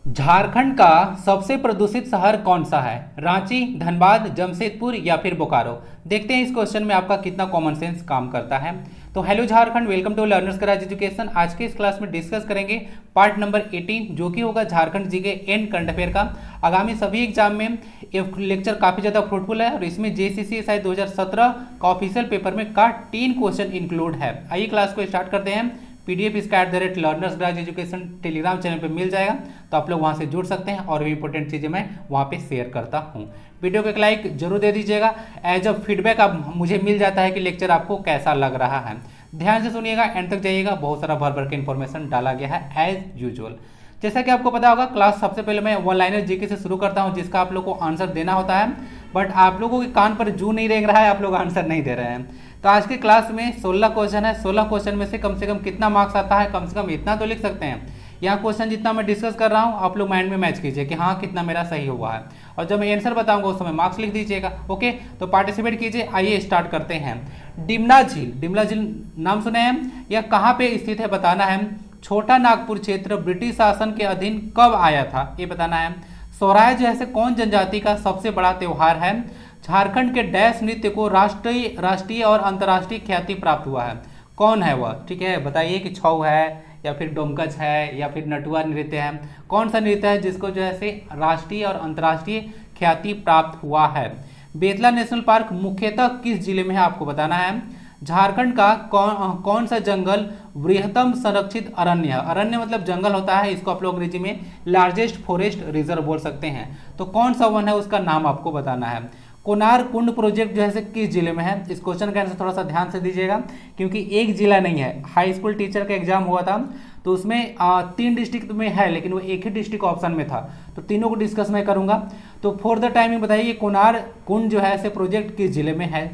झारखंड का सबसे प्रदूषित शहर कौन सा है? रांची, धनबाद, जमशेदपुर या फिर बोकारो? देखते हैं इस क्वेश्चन में आपका कितना कॉमन सेंस काम करता है। तो hello Jharkhand, welcome to learners कराज एजुकेशन। आज के इस क्लास में डिस्कस करेंगे पार्ट नंबर 18 जो कि होगा झारखंड जी के एंड करंट अफेयर का। आगामी सभी एग्जाम में ये लेक्चर काफ़ी ज़्यादा फ्रूटफुल है और इसमें जेसीसी शायद 2017 का ऑफिशियल पेपर में का 3 क्वेश्चन इंक्लूड है। आइए क्लास को स्टार्ट करते हैं। पीडीएफ इसका @लर्नर्स कराज एजुकेशन टेलीग्राम चैनल पे मिल जाएगा, तो आप लोग वहाँ से जुड़ सकते हैं और भी इंपॉर्टेंट चीज़ें मैं वहाँ पे शेयर करता हूँ। वीडियो को एक लाइक जरूर दे दीजिएगा। एज अ फीडबैक आप मुझे मिल जाता है कि लेक्चर आपको कैसा लग रहा है। ध्यान से सुनिएगा, एंड तक जाइएगा, बहुत सारा भर भर के इन्फॉर्मेशन डाला गया है एज यूजुअल। जैसा कि आपको पता होगा, क्लास सबसे पहले मैं वन लाइनर जीके से शुरू करता हूँ जिसका आप लोग को आंसर देना होता है, बट आप लोगों के कान पर जू नहीं रेंग रहा है, आप लोग आंसर नहीं दे रहे हैं। तो आज की क्लास में 16 क्वेश्चन है। 16 क्वेश्चन में से कम कितना मार्क्स आता है, कम से कम इतना तो लिख सकते हैं। यहाँ क्वेश्चन जितना मैं डिस्कस कर रहा हूँ आप लोग माइंड में मैच कीजिए कि हाँ कितना मेरा सही हुआ है, और जब मैं आंसर बताऊंगा उस समय मार्क्स लिख दीजिएगा। ओके, तो पार्टिसिपेट कीजिए। आइए स्टार्ट करते हैं। डिमना झील, डिमना झील नाम सुने हैं? यह कहाँ पे स्थित है बताना है। छोटा नागपुर क्षेत्र ब्रिटिश शासन के अधीन कब आया था ये बताना है। सोहराय जो है कौन जनजाति का सबसे बड़ा त्यौहार है। झारखंड के डैश नृत्य को राष्ट्रीय और अंतर्राष्ट्रीय ख्याति प्राप्त हुआ है, कौन है वह? ठीक है, बताइए कि छऊ है या फिर डोमकच है या फिर नटुआ नृत्य है। कौन सा नृत्य है जिसको जो है राष्ट्रीय और अंतर्राष्ट्रीय ख्याति प्राप्त हुआ है। बेतला नेशनल पार्क मुख्यतः किस जिले में है आपको बताना है। झारखंड का कौन सा जंगल बृहत्तम संरक्षित अरण्य है। अरण्य मतलब जंगल होता है, इसको आप लोग अंग्रेजी में लार्जेस्ट फॉरेस्ट रिजर्व बोल सकते हैं। तो कौन सा वन है उसका नाम आपको बताना है। कोनार कुंड प्रोजेक्ट जो है किस जिले में है। इस क्वेश्चन का आंसर थोड़ा सा ध्यान से दीजिएगा क्योंकि एक जिला नहीं है। हाई स्कूल टीचर का एग्जाम हुआ था तो उसमें 3 डिस्ट्रिक्ट में है, लेकिन वो एक ही डिस्ट्रिक्ट ऑप्शन में था, तो तीनों को डिस्कस मैं करूंगा। तो फॉर द टाइमिंग बताइए कोनार कुंड जो है प्रोजेक्ट किस जिले में है।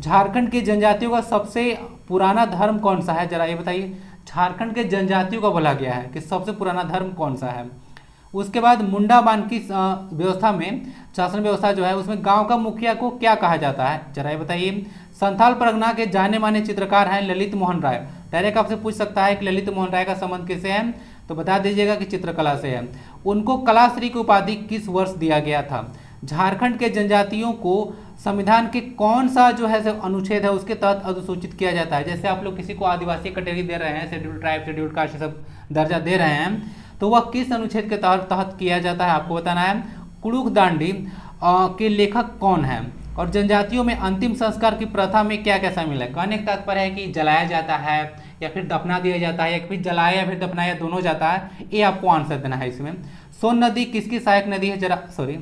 झारखंड की जनजातियों का सबसे पुराना धर्म कौन सा है, जरा ये बताइए। झारखंड के जनजातियों का बोला गया है कि सबसे पुराना धर्म कौन सा है। उसके बाद मुंडा बांध की व्यवस्था में, शासन व्यवस्था जो है उसमें गांव का मुखिया को क्या कहा जाता है, जरा ये बताइए। संथाल परगना के जाने माने चित्रकार हैं ललित मोहन राय। डायरेक्ट आपसे पूछ सकता है कि ललित मोहन राय का संबंध किससे है, तो बता दीजिएगा कि चित्रकला से है। उनको कलाश्री की उपाधि किस वर्ष दिया गया था। झारखंड के जनजातियों को संविधान के कौन सा जो है अनुच्छेद है उसके तहत अधिसूचित किया जाता है। जैसे आप लोग किसी को आदिवासी कैटेगरी दे रहे हैं, शेड्यूल ट्राइब, शेड्यूल कास्ट सब दर्जा दे रहे हैं, तो वह किस अनुच्छेद के तहत किया जाता है आपको बताना है। कुड़ुख दांडी के लेखक कौन है। और जनजातियों में अंतिम संस्कार की प्रथा में क्या क्या शामिल है। कहने का तात्पर्य है कि जलाया जाता है या फिर दफना दिया जाता है, या फिर जलाया या फिर दफनाया दोनों जाता है, ये आपको आंसर देना है इसमें। सोन नदी किसकी सहायक नदी है, जरा सॉरी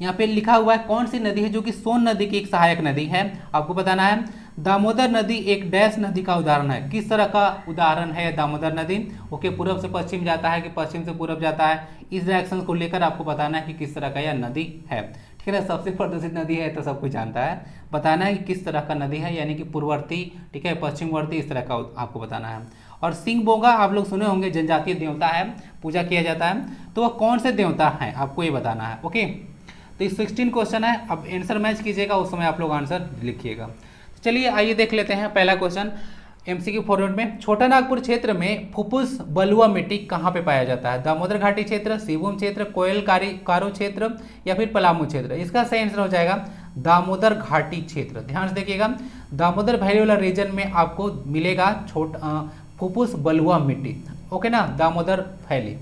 यहाँ पे लिखा हुआ है कौन सी नदी है जो कि सोन नदी की एक सहायक नदी है, आपको बताना है। दामोदर नदी एक डैश नदी का उदाहरण है, किस तरह का उदाहरण है दामोदर नदी। ओके, पूर्व से पश्चिम जाता है कि पश्चिम से पूर्व जाता है, इस डायरेक्शन को लेकर आपको बताना है कि किस तरह का यह नदी है। ठीक है ना, सबसे प्रदूषित नदी है तो सब कुछ जानता है, बताना है कि किस तरह का नदी है, यानी कि पूर्ववर्ती, ठीक है, पश्चिमवर्ती, इस तरह का आपको बताना है। और सिंह बोगा आप लोग सुने होंगे, जनजातीय देवता है, पूजा किया जाता है, तो वह कौन से देवता है आपको ये बताना है। ओके, तो ये 16 क्वेश्चन है। अब आंसर मैच कीजिएगा, उस समय आप लोग आंसर लिखिएगा। चलिए आइए देख लेते हैं पहला क्वेश्चन एमसीक्यू फॉरवर्ड में। छोटा नागपुर क्षेत्र में फुफुस बलुआ मिट्टी कहाँ पे पाया जाता है। दामोदर घाटी क्षेत्र, सिवुम क्षेत्र, कोयल कारो क्षेत्र या फिर पलामू क्षेत्र। इसका सही आंसर हो जाएगा दामोदर घाटी क्षेत्र। ध्यान से देखिएगा, दामोदर वैली वाला रीजन में आपको मिलेगा फुफुस बलुआ मिट्टी। ओके ना, दामोदर वैली।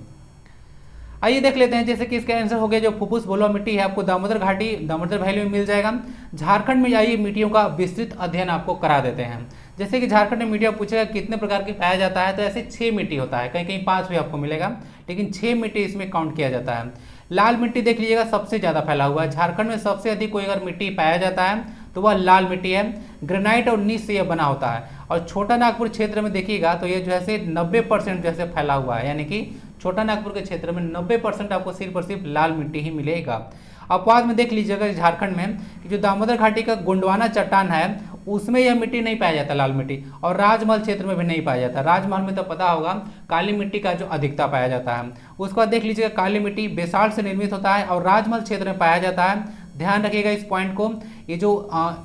आइए देख लेते हैं, जैसे कि इसका आंसर हो गया जो फुफुस बलुआ मिट्टी है आपको दामोदर घाटी, दामोदर वैली में मिल जाएगा। झारखंड में आइए मिट्टियों का विस्तृत अध्ययन आपको करा देते हैं। जैसे कि झारखंड में मिट्टियाँ पूछेगा कितने प्रकार की पाया जाता है, तो ऐसे 6 मिट्टी होता है, कहीं कहीं 5 भी आपको मिलेगा, लेकिन 6 मिट्टी इसमें काउंट किया जाता है। लाल मिट्टी देख लीजिएगा सबसे ज़्यादा फैला हुआ है। झारखंड में सबसे अधिक कोई अगर मिट्टी पाया जाता है तो वह लाल मिट्टी है, ग्रेनाइट और नीच से यह बना होता है। और छोटा नागपुर क्षेत्र में देखिएगा तो ये जो है 90% जो है फैला हुआ है, यानी कि छोटा नागपुर के क्षेत्र में 90% आपको सिर्फ और सिर्फ लाल मिट्टी ही मिलेगा। अपवाद में देख लीजिएगा झारखंड में कि जो दामोदर घाटी का गोंडवाना चट्टान है उसमें यह मिट्टी नहीं पाया जाता लाल मिट्टी, और राजमहल क्षेत्र में भी नहीं पाया जाता। राजमहल में तो पता होगा काली मिट्टी का जो अधिकता पाया जाता है। उसके बाद देख लीजिएगा काली मिट्टी बेसाल्ट से निर्मित होता है और राजमहल क्षेत्र में पाया जाता है ध्यान रखिएगा इस पॉइंट को। ये जो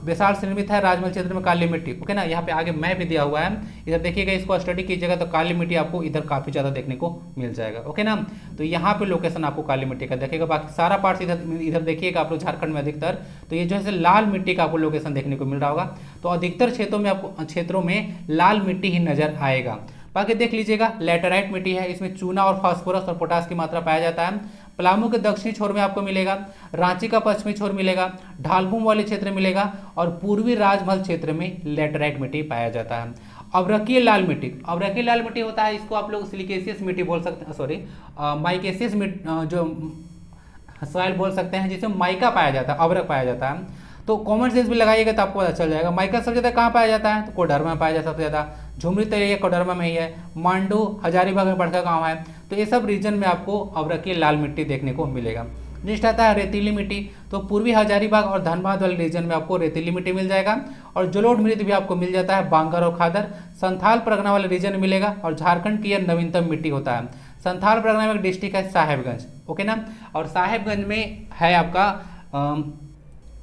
विशाल निर्मित है राजमहल क्षेत्र में काली मिट्टी, ओके ना, यहाँ पे आगे मैप भी दिया हुआ है, इधर देखिएगा, इसको स्टडी कीजिएगा तो काली मिट्टी आपको इधर काफी ज्यादा देखने को मिल जाएगा, ओके ना। तो यहाँ पे लोकेशन आपको काली मिट्टी का देखेगा, बाकी सारा पार्ट इधर इधर देखिएगा आप लोग झारखंड में अधिकतर, तो ये जो है लाल मिट्टी का आपको लोकेशन देखने को मिल रहा होगा। तो अधिकतर क्षेत्रों में लाल मिट्टी ही नजर आएगा। बाकी देख लीजिएगा लैटेराइट मिट्टी है, इसमें चूना और फास्फोरस और पोटास की मात्रा पाया जाता है। पलामू के दक्षिणी छोर में आपको मिलेगा, रांची का पश्चिमी छोर मिलेगा, ढालपुर वाले क्षेत्र मिलेगा और पूर्वी राजमहल क्षेत्र में लैटेराइट मिट्टी पाया जाता है। अवरकीय लाल मिट्टी होता है, इसको आप लोग सिलिकेशियस मिट्टी बोल सकते हैं, सॉरी माइकेशियस जो सॉइल बोल सकते हैं, जिसमें माइका पाया जाता है, अवरक पाया जाता है। तो कॉमन सेंस भी लगाइएगा तो आपको पता चल जाएगा। माइका सबसे ज्यादा कहाँ पाया जाता है, तो कोडरमा में पाया जाता है सबसे ज्यादा, झुमरी तरेगा कोडरमा में ही है, मांडू हजारीबाग में बड़का गांव है। तो ये सब रीजन में आपको अवरकीय लाल मिट्टी देखने को मिलेगा। नेक्स्ट आता है रेतीली मिट्टी, तो पूर्वी हजारीबाग और धनबाद वाले रीजन में आपको रेतीली मिट्टी मिल जाएगा और जलोढ़ मृद भी आपको मिल जाता है बांगर और खादर। संथाल परगना वाले रीजन में मिलेगा और झारखंड की यह नवीनतम मिट्टी होता है। संथाल परगना में एक डिस्ट्रिक्ट है साहेबगंज, ओके ना, और साहेबगंज में है आपका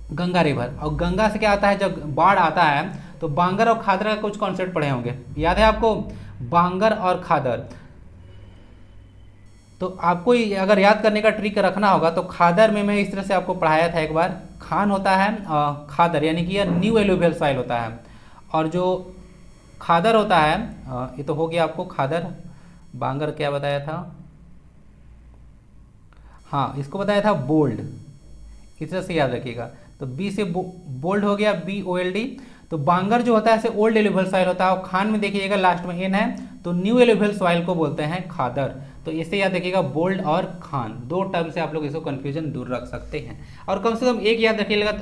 गंगा रिवर, और गंगा से क्या आता है, जब बाढ़ आता है तो बांगर और खादर का कुछ कॉन्सेप्ट पढ़े होंगे, याद है आपको, बांगर और खादर। तो आपको अगर याद करने का ट्रिक रखना होगा तो खादर में मैं इस तरह से आपको पढ़ाया था एक बार, खान होता है खादर, यानी कि यह न्यू एलुवियल सॉइल होता है, और जो खादर होता है ये तो हो गया आपको खादर। बांगर क्या बताया था, हाँ इसको बताया था बोल्ड, इस तरह से याद रखिएगा। तो बी से बोल्ड हो गया, BOLD। तो बांगर जो होता है ऐसे ओल्ड एलुवियल सॉइल होता है, और खान में देखिएगा लास्ट में एन है, तो न्यू एलुवियल सॉइल को बोलते हैं खादर। तो इसे याद रखिएगा, बोल्ड और खान, दो टर्म से आप लोग इसको कंफ्यूजन दूर रख सकते हैं। और कम से कम एक याद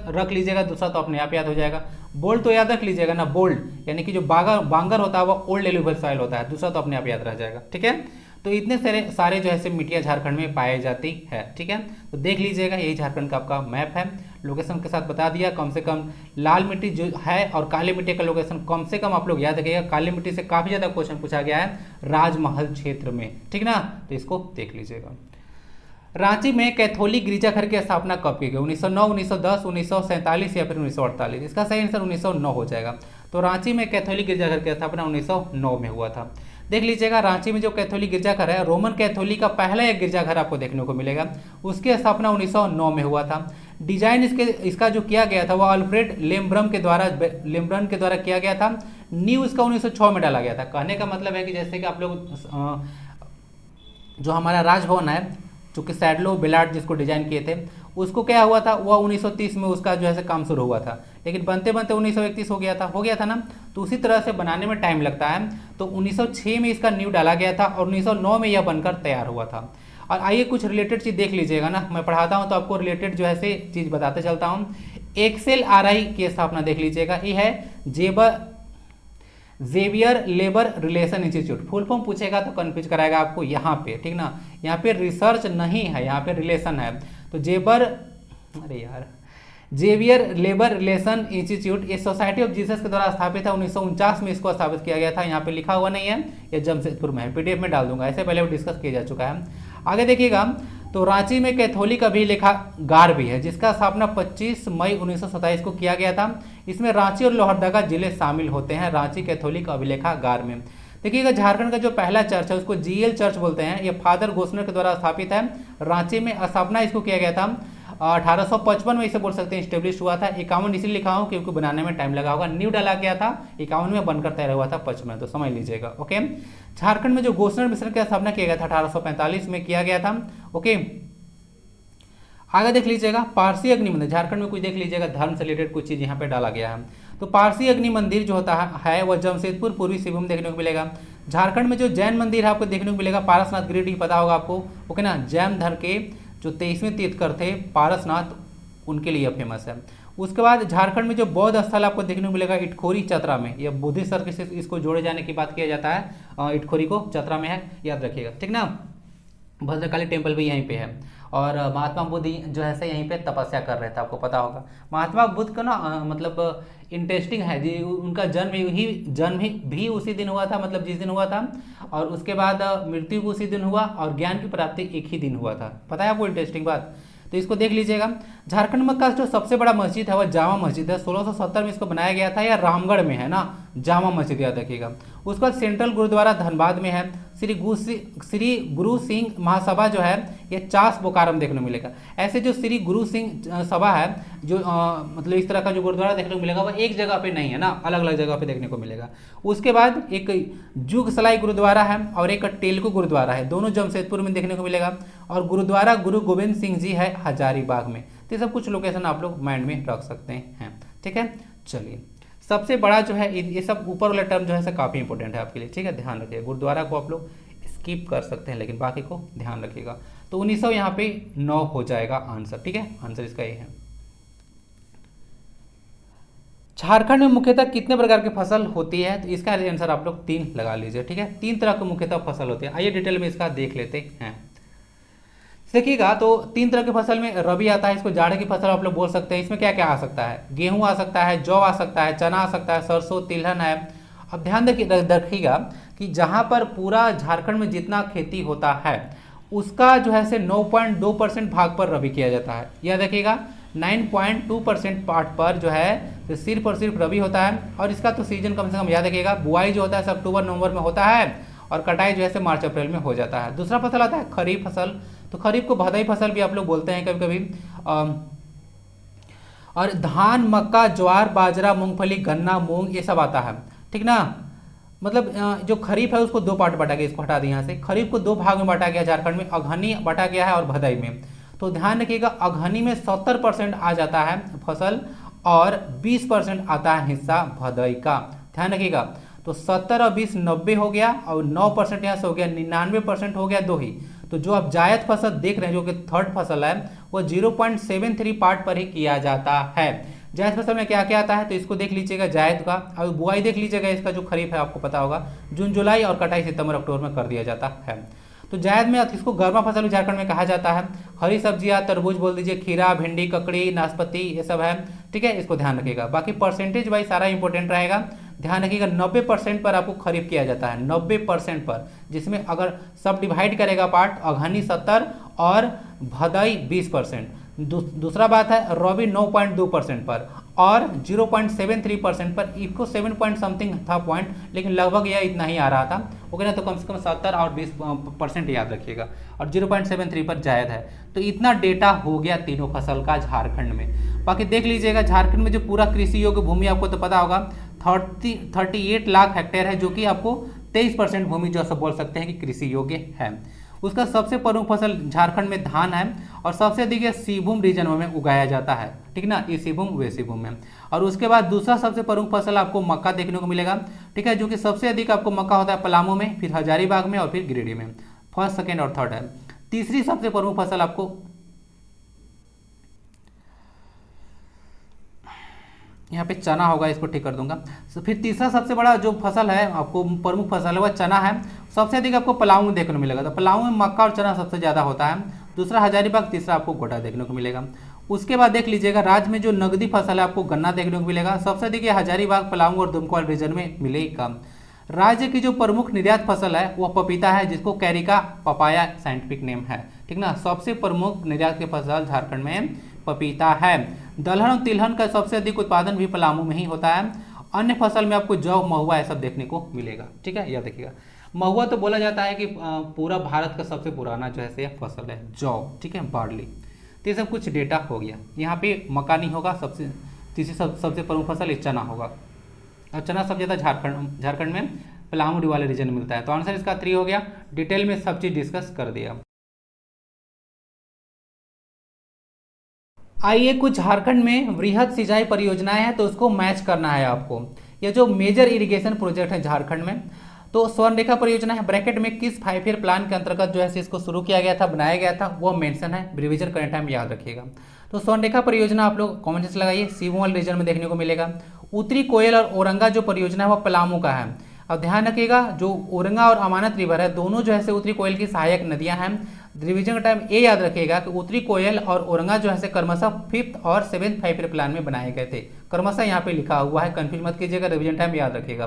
रख लीजिएगा, दूसरा तो अपने आप याद हो जाएगा। बोल्ड तो याद रख लीजिएगा ना, बोल्ड यानी कि जो बांगर होता है वो ओल्ड एलुवियल सॉइल होता है, दूसरा तो अपने आप याद रह जाएगा, ठीक है। तो इतने सारे जो है मिट्टियाँ झारखंड में पाई जाती है, ठीक है। तो देख लीजिएगा, यही झारखंड का आपका मैप है, लोकेशन के साथ बता दिया। कम से कम लाल मिट्टी जो है और काली मिट्टी का लोकेशन कम से कम आप लोग याद रखिएगा। काली मिट्टी से काफी ज्यादा क्वेश्चन पूछा गया है राजमहल क्षेत्र में, ठीक ना, तो इसको देख लीजिएगा। रांची में कैथोलिक गिरजाघर की स्थापना कब की गई, 1909, 1910, 1947 या फिर 1948? इसका सही आंसर 1909 हो जाएगा। तो रांची में कैथोलिक गिरजाघर की स्थापना 1909 में हुआ था। देख लीजिएगा, रांची में जो कैथोलिक गिरजाघर है, रोमन कैथोलिक का पहला एक गिरजाघर आपको देखने को मिलेगा, उसकी स्थापना 1909 में हुआ था। डिजाइन इसका जो किया गया था वो अल्फ्रेड लेम्ब्रम के द्वारा किया गया था। नींव इसका 1906 में डाला गया था। कहने का मतलब है कि जैसे कि आप लोग जो हमारा राजभवन है, चूंकि सैडलो बेलार्ड जिसको डिजाइन किए थे, उसको क्या हुआ था, वह 1930 में उसका जो है काम शुरू हुआ था, लेकिन बनते बनते 1931 हो गया था ना। तो उसी तरह से बनाने में टाइम लगता है। तो 1906 में इसका नींव डाला गया था और 1909 में यह बनकर तैयार हुआ था। और आइए कुछ रिलेटेड चीज देख लीजिएगा ना, मैं पढ़ाता हूं तो आपको रिलेटेड जो है चीज बताते चलता हूं। एक्सेल RI की स्थापना देख लीजिएगा, ये है Xavier labour relation institute. Full form पूछेगा तो कंफ्यूज कराएगा आपको यहाँ पे, ठीक ना, यहाँ पे रिसर्च नहीं है, यहाँ पे रिलेशन है। तो जेवियर लेबर रिलेशन इंस्टीट्यूट ये सोसाइटी ऑफ जीसस के द्वारा स्थापित है, 1949 में इसको स्थापित किया गया था। यहाँ पे लिखा हुआ नहीं है, ये जमशेदपुर में है, PDF में डाल दूंगा, ऐसे पहले डिस्कस किया जा चुका है। आगे देखिएगा, तो रांची में कैथोलिक अभिलेखागार भी है, जिसका स्थापना 25 मई 1927 को किया गया था। इसमें रांची और लोहरदगा जिले शामिल होते हैं रांची कैथोलिक अभिलेखागार में। देखिएगा, झारखंड का जो पहला चर्च है उसको GL चर्च बोलते हैं, ये फादर गोस्नर के द्वारा स्थापित है। रांची में स्थापना इसको किया गया था 1855 में, इसे बोल सकते हैं स्टेब्लिश हुआ था। 51 इसलिए लिखा हूं क्योंकि बनाने में टाइम लगा होगा। न्यू डाला गया था 51 में, बनकर तैयार हुआ था 55 में, तो समझ लीजिएगा, ओके। झारखंड में जो गोस्नर मिशन की स्थापना किया गया था 1845 में किया गया था, ओके। आगे देख लीजिएगा, पारसी अग्नि मंदिर, झारखंड में कुछ देख लीजिएगा, धर्म से रिलेटेड कुछ चीज यहाँ पे डाला गया है। तो पारसी अग्नि मंदिर जो होता है वह जमशेदपुर पूर्वी सिंहभूम देखने को मिलेगा। झारखंड में जो जैन मंदिर है आपको देखने को मिलेगा, पारसनाथ गिरिडीह, पता होगा आपको, ओके ना। जैन धर्म के जो 23वें तीर्थकर थे पारसनाथ, उनके लिए फेमस है। उसके बाद झारखंड में जो बौद्ध स्थल आपको देखने को मिलेगा इटखोरी चतरा में, यह बुद्धिस्ट सर्किल से इसको जोड़े जाने की बात किया जाता है, इटखोरी को चतरा में है, याद रखिएगा, ठीक ना। भद्रकाली टेम्पल भी यहीं पे है। और महात्मा बुद्ध जो है यहीं पे तपस्या कर रहे थे, आपको पता होगा। महात्मा बुद्ध का ना मतलब इंटरेस्टिंग है जी, उनका जन्म भी उसी दिन हुआ था, मतलब जिस दिन हुआ था, और उसके बाद मृत्यु भी उसी दिन हुआ, और ज्ञान की प्राप्ति एक ही दिन हुआ था। पता है आपको इंटरेस्टिंग बात, तो इसको देख लीजिएगा। झारखंड में का जो सबसे बड़ा मस्जिद है वह जामा मस्जिद है, 1670 में इसको बनाया गया था, या रामगढ़ में है ना जामा मस्जिद, याद रखिएगा। उसके बाद सेंट्रल गुरुद्वारा धनबाद में है। श्री गुरु सिंह महासभा जो है ये चास बोकारो देखने को मिलेगा। ऐसे जो श्री गुरु सिंह सभा है जो मतलब इस तरह का जो गुरुद्वारा देखने को मिलेगा वह एक जगह पे नहीं है ना, अलग अलग जगह पे देखने को मिलेगा। उसके बाद एक जुगसलाई गुरुद्वारा है और एक टेलकू गुरुद्वारा है, दोनों जमशेदपुर में देखने को मिलेगा। और गुरुद्वारा गुरु गोविंद सिंह जी है हजारीबाग में। तो ये सब कुछ लोकेशन आप लोग माइंड में रख सकते हैं, ठीक है। चलिए, सबसे बड़ा जो है ये सब ऊपर वाला टर्म जो है काफ़ी इंपॉर्टेंट है आपके लिए, ठीक है, ध्यान रखिएगा। गुरुद्वारा को आप लोग स्किप कर सकते हैं लेकिन बाकी को ध्यान रखिएगा। तो 1900 यहाँ पे 9 हो जाएगा आंसर, ठीक है, आंसर इसका ये है। झारखंड में मुख्यतः कितने प्रकार की फसल होती है? तो इसका आंसर आप लोग 3 लगा लीजिए, ठीक है। 3 तरह की मुख्यतः फसल होती है। आइए डिटेल में इसका देख लेते हैं। देखिएगा, तो 3 तरह की फसल में रबी आता है, इसको जाड़े की फसल आप लोग बोल सकते हैं। इसमें क्या क्या आ सकता है? गेहूं आ सकता है, जौ आ सकता है, चना आ सकता है, सरसों, तिलहन है। अब ध्यान रखिएगा कि जहां पर पूरा झारखंड में जितना खेती होता है उसका जो है से 9.2% भाग पर रबी किया जाता है। यह देखिएगा 9.2% पार्ट पर जो है तो सिर्फ और सिर्फ रबी होता है। और इसका तो सीजन कम से कम याद रखिएगा, बुआई जो होता है अक्टूबर नवंबर में होता है और कटाई जो है मार्च अप्रैल में हो जाता है। दूसरा फसल आता है खरीफ फसल। तो खरीफ को भदई फसल भी आप लोग बोलते हैं कभी कभी। और धान, मक्का, ज्वार, बाजरा, मूंगफली, गन्ना, मूंग, ये सब आता है, ठीक ना। मतलब जो खरीफ है उसको 2 पार्ट बांटा गया, इसको हटा दिए यहाँ से। खरीफ को 2 भाग में बांटा गया झारखंड में, अगहनी बांटा गया है और भदई में। तो ध्यान रखिएगा, अगहनी में 70% आ जाता है फसल और 20% आता है हिस्सा भदई का, ध्यान रखिएगा। तो 70 और 20 90 हो गया और 9% यहाँ से हो गया, 99% हो गया 2 ही। तो जो आप जायद फसल देख रहे हैं जो कि थर्ड फसल है वो 0.73 पार्ट पर ही किया जाता है। जायद फसल में क्या क्या आता है तो इसको देख लीजिएगा जायद का। अब बुआई देख लीजिएगा, इसका जो खरीफ है आपको पता होगा जून जुलाई और कटाई सितंबर अक्टूबर में कर दिया जाता है। तो जायद में इसको गर्मा फसल झारखंड में कहा जाता है। हरी सब्जियां तरबूज बोल दीजिए, खीरा, भिंडी, ककड़ी, नाशपाती, ये सब है, ठीक है, इसको ध्यान रखिएगा। बाकी परसेंटेज वाइज सारा इंपॉर्टेंट रहेगा, ध्यान रखिएगा। 90% पर आपको खरीफ किया जाता है, 90% पर, जिसमें अगर सब डिवाइड करेगा पार्ट, अगहनी 70 और भदई 20%। दूसरा बात है रबी 9.2% पर और 0.73% पर। इसको 7 पॉइंट समथिंग था पॉइंट, लेकिन लगभग यह इतना ही आ रहा था, ओके ना। तो कम से कम 70 और 20% याद रखिएगा और 0.73 पर जायद है। तो इतना डेटा हो गया तीनों फसल का झारखंड में। बाकी देख लीजिएगा झारखंड में जो पूरा कृषि योग्य भूमि आपको तो पता होगा 38 लाख हेक्टेयर है, जो कि आपको 23% भूमि जो सब बोल सकते हैं कि कृषि योग्य है। उसका सबसे प्रमुख फसल झारखंड में धान है और सबसे अधिक सिंहभूम रीजन में उगाया जाता है, ठीक ना, ये सिंहभूम वे सिंहभूम में। और उसके बाद दूसरा सबसे प्रमुख फसल आपको मक्का देखने को मिलेगा, ठीक है, जो कि सबसे अधिक आपको मक्का होता है पलामू में, फिर हजारीबाग में और फिर गिरिडीह में, फर्स्ट, सेकेंड और थर्ड है। तीसरी सबसे प्रमुख फसल आपको यहाँ पे चना होगा, इसको ठीक कर दूंगा। तो फिर तीसरा सबसे बड़ा जो फसल है आपको प्रमुख फसल है वह चना है। सबसे अधिक आपको पलामू में देखने को मिलेगा, तो पलामू में मक्का और चना सबसे ज़्यादा होता है। दूसरा हजारीबाग, तीसरा आपको गोटा देखने को मिलेगा। उसके बाद देख लीजिएगा राज्य में जो नगदी फसल है आपको गन्ना देखने को मिलेगा, सबसे अधिक हजारीबाग, पलामू और दुमका रीजन में मिलेगा। राज्य की जो प्रमुख निर्यात फसल है वह पपीता है, जिसको कैरिका पपाया साइंटिफिक नेम है, ठीक ना। सबसे प्रमुख निर्यात की फसल झारखंड में पपीता है। दलहन और तिलहन का सबसे अधिक उत्पादन भी पलामू में ही होता है। अन्य फसल में आपको जौ, महुआ, ये सब देखने को मिलेगा, ठीक है, यह देखिएगा। महुआ तो बोला जाता है कि पूरा भारत का सबसे पुराना जो है फसल है जौ, ठीक है, बार्ली। तो ये सब कुछ डेटा हो गया। यहाँ पे मक्का नहीं होगा, सबसे प्रमुख फसल ये चना होगा और चना सबसे ज़्यादा झारखंड में पलामू वाले रीजन में मिलता है। तो आंसर इसका 3 हो गया। डिटेल में सब चीज़ डिस्कस कर दिया। आइए कुछ झारखंड में वृहद सिंचाई परियोजनाएं हैं तो उसको मैच करना है आपको। ये जो मेजर इरिगेशन प्रोजेक्ट है झारखंड में, तो स्वर्णरेखा परियोजना है, ब्रैकेट में किस 5 ईयर प्लान के अंतर्गत जो है इसको शुरू किया गया था, बनाया गया था, वो मेंशन है, रिवीजन करने टाइम याद रखिएगा। तो स्वर्णरेखा परियोजना आप लोग कॉमन सेंस लगाइए, सिंहभूम रीजन में देखने को मिलेगा। उत्तरी कोयल और औरंगा जो परियोजना है वह पलामू का है। अब ध्यान रखिएगा जो औरंगा और अमानत रिवर है दोनों जो है उत्तरी कोयल की सहायक नदियां हैं। रिवीजन का टाइम ये याद रखिएगा कि उत्तरी कोयल और औरंगा जो है क्रमशः 5th और 7th 5 ईयर प्लान में बनाए गए थे, क्रमशः यहाँ पे लिखा हुआ है, कंफ्यूज मत कीजिएगा, रिवीजन टाइम याद रखिएगा।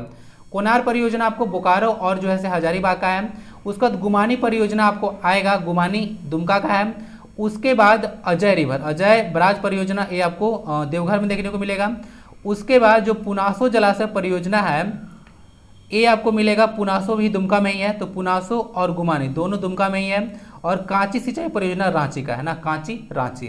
कोनार परियोजना आपको बोकारो और जो है हजारीबाग का है। उसके बाद गुमानी परियोजना आपको आएगा, गुमानी दुमका का है। उसके बाद अजय रिवर, अजय बराज परियोजना, ये आपको देवघर में देखने को मिलेगा। उसके बाद जो पुनासो जलाशय परियोजना है ये आपको मिलेगा, पुनासो भी दुमका में ही है, तो पुनासो और गुमानी दोनों दुमका में ही है। और कांची सिंचाई परियोजना रांची का है ना, कांची रांची।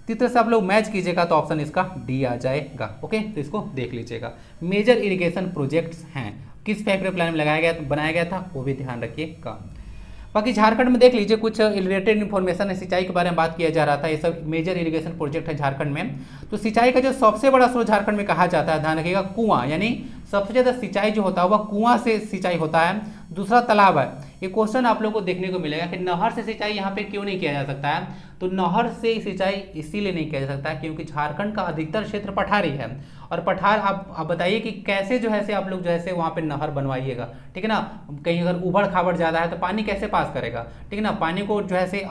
इस तरह से आप लोग मैच कीजिएगा तो ऑप्शन इसका डी आ जाएगा। ओके, तो इसको देख लीजिएगा। मेजर इरिगेशन प्रोजेक्ट्स हैं, किस 5 ईयर प्लान में लगाया गया बनाया गया था वो भी ध्यान रखिएगा। बाकी झारखंड में देख लीजिए कुछ रिलेटेड इन्फॉर्मेशन है, सिंचाई के बारे में बात किया जा रहा था, ये सब मेजर इरिगेशन प्रोजेक्ट है झारखंड में। तो सिंचाई का जो सबसे बड़ा स्रोत झारखंड में कहा जाता है, ध्यान रखिएगा, कुआं, यानी सबसे ज़्यादा सिंचाई जो होता है वह कुआं से सिंचाई होता है। दूसरा तालाब है। ये क्वेश्चन आप लोगों को देखने को मिलेगा कि नहर से सिंचाई यहाँ पे क्यों नहीं किया जा सकता है, तो नहर से सिंचाई इसीलिए नहीं किया जा सकता क्योंकि झारखंड का अधिकतर क्षेत्र पठारी है, और पठार आप बताइए कि कैसे जो है से आप लोग जो है से वहाँ पे नहर बनवाइएगा, ठीक है ना। कहीं अगर उबड़ खाबड़ ज़्यादा है तो पानी कैसे पास करेगा, ठीक है ना। पानी को जो है से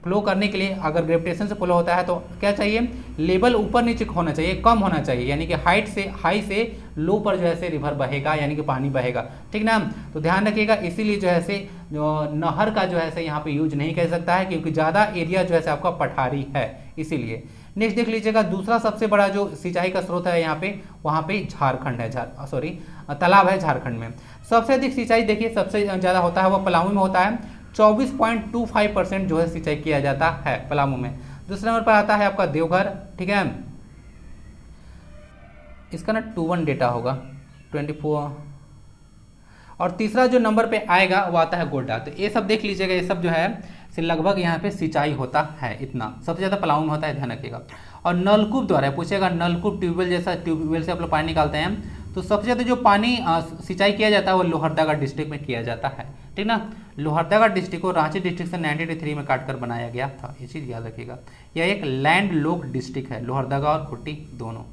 फ्लो करने के लिए अगर ग्रेविटेशन से फ्लो होता है तो क्या चाहिए, लेवल ऊपर नीचे होना चाहिए, कम होना चाहिए, यानी कि हाई से लो पर जो है से रिवर बहेगा, यानी कि पानी बहेगा, ठीक ना। तो ध्यान रखिएगा, इसीलिए जो है से नहर का जो है से यहाँ पे यूज नहीं कर सकता है क्योंकि ज़्यादा एरिया जो है से आपका पठारी है, इसीलिए। नेक्स्ट देख लीजिएगा, दूसरा सबसे बड़ा जो सिंचाई का स्रोत है यहाँ पे, वहाँ पे झारखंड है, तालाब है झारखंड में। सबसे अधिक सिंचाई देखिए सबसे ज़्यादा होता है वो पलामू में होता है, 24.25% जो है सिंचाई किया जाता है पलामू में। दूसरे नंबर पर आता है आपका देवघर, ठीक है, इसका ना 21 डेटा होगा 24। और तीसरा जो नंबर पे आएगा वो आता है गोड्डा। तो ये सब देख लीजिएगा, ये सब जो है से लगभग यहाँ पे सिंचाई होता है, इतना सबसे ज़्यादा पलामू में होता है, ध्यान रखिएगा। और नलकूप द्वारा पूछेगा, नलकूप ट्यूबवेल जैसा, ट्यूबवेल से आप लोग पानी निकालते हैं, तो सबसे ज़्यादा जो पानी सिंचाई किया जाता है वो लोहरदगा डिस्ट्रिक्ट में किया जाता है, ठीक ना। लोहरदगा डिस्ट्रिक्ट को रांची डिस्ट्रिक्ट से 1983 में काटकर बनाया गया था, ये चीज़ याद रखिएगा। यह एक लैंड लॉक डिस्ट्रिक्ट है, लोहरदगा और खुट्टी दोनों।